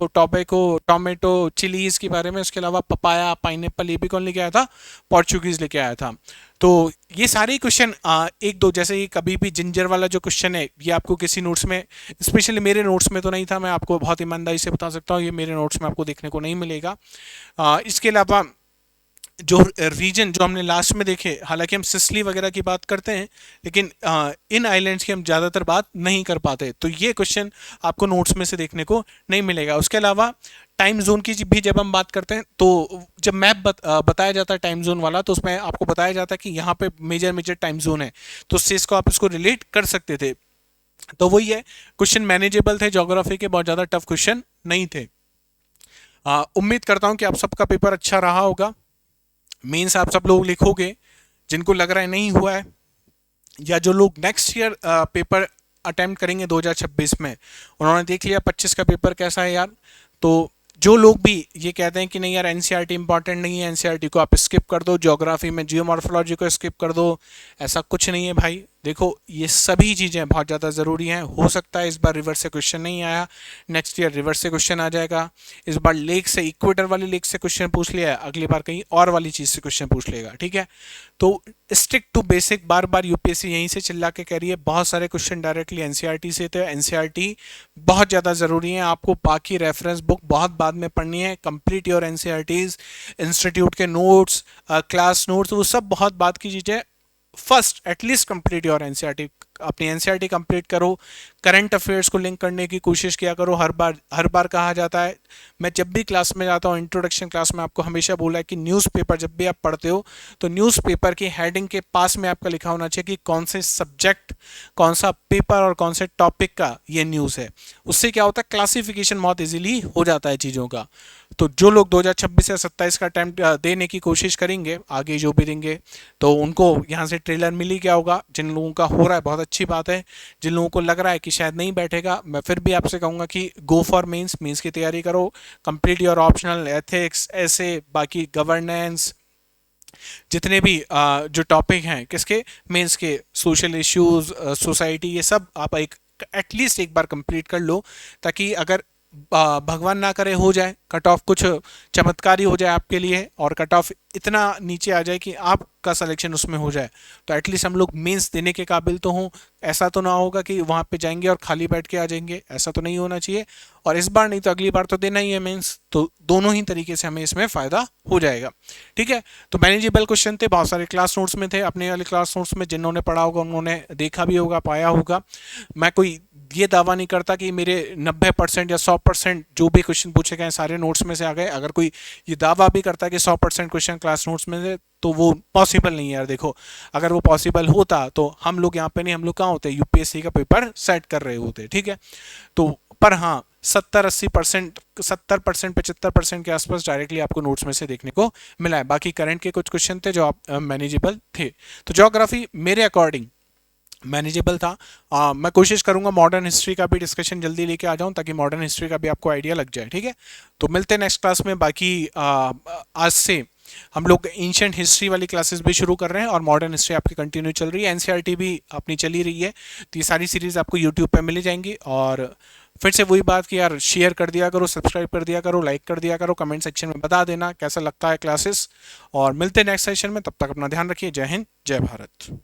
टोमेटो, चिलीज के बारे में। उसके अलावा पपाया, पाइनएप्पल, ये भी कौन लेके आया था, पोर्चुगीज लेके आया था। तो ये सारे क्वेश्चन एक दो, जैसे ये कभी भी जिंजर वाला जो क्वेश्चन है ये आपको किसी नोट्स में, स्पेशली मेरे नोट्स में तो नहीं था, मैं आपको बहुत ईमानदारी से बता सकता हूँ, ये मेरे नोट्स में आपको देखने को नहीं मिलेगा। इसके अलावा जो रीजन जो हमने लास्ट में देखे, हालांकि हम सिसली वगैरह की बात करते हैं लेकिन इन आइलैंड्स की हम ज़्यादातर बात नहीं कर पाते, तो ये क्वेश्चन आपको नोट्स में से देखने को नहीं मिलेगा। उसके अलावा टाइम जोन की भी जब हम बात करते हैं तो जब मैप बताया जाता है टाइम जोन वाला, तो उसमें आपको बताया जाता है कि यहाँ पे मेजर टाइम जोन है, तो उससे इसको आप इसको रिलेट कर सकते थे। तो वही है, क्वेश्चन मैनेजेबल थे ज्योग्राफी के, बहुत ज़्यादा टफ क्वेश्चन नहीं थे। उम्मीद करता हूँ कि आप सबका पेपर अच्छा रहा होगा। मेंस आप सब लोग लिखोगे, जिनको लग रहा है नहीं हुआ है, या जो लोग नेक्स्ट ईयर पेपर अटेम्प्ट करेंगे 2026 में, उन्होंने देख लिया 25 का पेपर कैसा है यार। तो जो लोग भी ये कहते हैं कि नहीं यार एनसीईआरटी इंपॉर्टेंट नहीं है, एनसीईआरटी को आप स्किप कर दो, ज्योग्राफी में जियोमॉर्फोलॉजी को स्किप कर दो, ऐसा कुछ नहीं है भाई। देखो ये सभी चीज़ें बहुत ज़्यादा ज़रूरी हैं। हो सकता है इस बार रिवर्स से क्वेश्चन नहीं आया, नेक्स्ट ईयर रिवर्स से क्वेश्चन आ जाएगा। इस बार लेक से, इक्वेटर वाली लेक से क्वेश्चन पूछ लिया है, अगली बार कहीं और वाली चीज़ से क्वेश्चन पूछ लेगा। ठीक है, तो स्टिक टू बेसिक, बार बार यूपीएससी यहीं से चिल्ला के कह रही है। बहुत सारे क्वेश्चन डायरेक्टली एनसीईआरटी से थे, एनसीईआरटी बहुत ज़्यादा ज़रूरी है। आपको बाकी रेफरेंस बुक बहुत बाद में पढ़नी है, कंप्लीट योर एनसीईआरटीज, इंस्टीट्यूट के नोट्स, क्लास नोट्स, वो सब बहुत बाद की चीज़ें। First at least complete your NCERT, अपनी एनसीईआरटी कंप्लीट करो, करंट अफेयर्स को लिंक करने की कोशिश किया करो। हर बार कहा जाता है, मैं जब भी क्लास में जाता हूँ, इंट्रोडक्शन क्लास में आपको हमेशा बोला है कि न्यूज़पेपर जब भी आप पढ़ते हो तो न्यूज़पेपर की हेडिंग के पास में आपका लिखा होना चाहिए कि कौन से सब्जेक्ट, कौन सा पेपर और कौन से टॉपिक का ये न्यूज़ है। उससे क्या होता है, क्लासिफिकेशन बहुत ईजिली हो जाता है चीज़ों का। तो जो लोग 2026 या 27 का अटैम्प्ट देने की कोशिश करेंगे, आगे जो भी देंगे, तो उनको यहाँ से ट्रेलर मिल ही गया होगा। जिन लोगों का हो रहा है बहुत अच्छी बात है, जिन लोगों को लग रहा है कि शायद नहीं बैठेगा, मैं फिर भी आपसे कहूँगा कि गो फॉर मेंस की तैयारी करो, कंप्लीट योर ऑप्शनल, एथिक्स, ऐसे बाकी गवर्नेंस, जितने भी जो टॉपिक हैं किसके, मेंस के, सोशल इश्यूज, सोसाइटी, ये सब आप एटलीस्ट एक बार कंप्लीट कर लो, ताकि अगर भगवान ना करे हो जाए, कट ऑफ कुछ चमत्कारी हो जाए आपके लिए और कट ऑफ इतना नीचे आ जाए कि आपका सिलेक्शन उसमें हो जाए, तो एटलीस्ट हम लोग मेंस देने के काबिल तो हों। ऐसा तो ना होगा कि वहाँ पे जाएंगे और खाली बैठ के आ जाएंगे, ऐसा तो नहीं होना चाहिए। और इस बार नहीं तो अगली बार तो देना ही है मेंस, तो दोनों ही तरीके से हमें इसमें फ़ायदा हो जाएगा। ठीक है, तो मैनेजेबल क्वेश्चन थे, बहुत सारे क्लास नोट्स में थे, अपने वाले क्लास नोट्स में जिन्होंने पढ़ा होगा उन्होंने देखा भी होगा, पाया होगा। मैं कोई ये दावा नहीं करता कि मेरे 90% या 100% जो भी क्वेश्चन पूछे गए सारे नोट्स में से आ गए। अगर कोई ये दावा भी करता है कि 100% क्वेश्चन क्लास नोट्स में से, तो वो पॉसिबल नहीं है यार। देखो, अगर वो पॉसिबल होता तो हम लोग यहाँ पे नहीं, हम लोग कहाँ होते, यूपीएससी का पेपर सेट कर रहे होते। ठीक है, तो पर हाँ 70-80%, 70% 75% के आसपास डायरेक्टली आपको नोट्स में से देखने को मिला है। बाकी करंट के कुछ क्वेश्चन थे जो आप मैनेजेबल थे। तो ज्योग्राफी मेरे अकॉर्डिंग मैनेजेबल था। मैं कोशिश करूंगा मॉडर्न हिस्ट्री का भी डिस्कशन जल्दी लेके आ जाऊं, ताकि मॉडर्न हिस्ट्री का भी आपको आइडिया लग जाए। ठीक है, तो मिलते हैं नेक्स्ट क्लास में। बाकी आज से हम लोग एंशिएंट हिस्ट्री वाली क्लासेस भी शुरू कर रहे हैं और मॉडर्न हिस्ट्री आपकी कंटिन्यू चल रही है, एनसीईआरटी भी अपनी चली रही है। तो ये सारी सीरीज आपको यूट्यूब पे मिल जाएंगी। और फिर से वही बात कि यार शेयर कर दिया करो, सब्सक्राइब कर दिया करो, लाइक कर दिया करो, कमेंट सेक्शन में बता देना कैसा लगता है क्लासेस। और मिलते हैं नेक्स्ट सेशन में, तब तक अपना ध्यान रखिए। जय हिंद, जय भारत।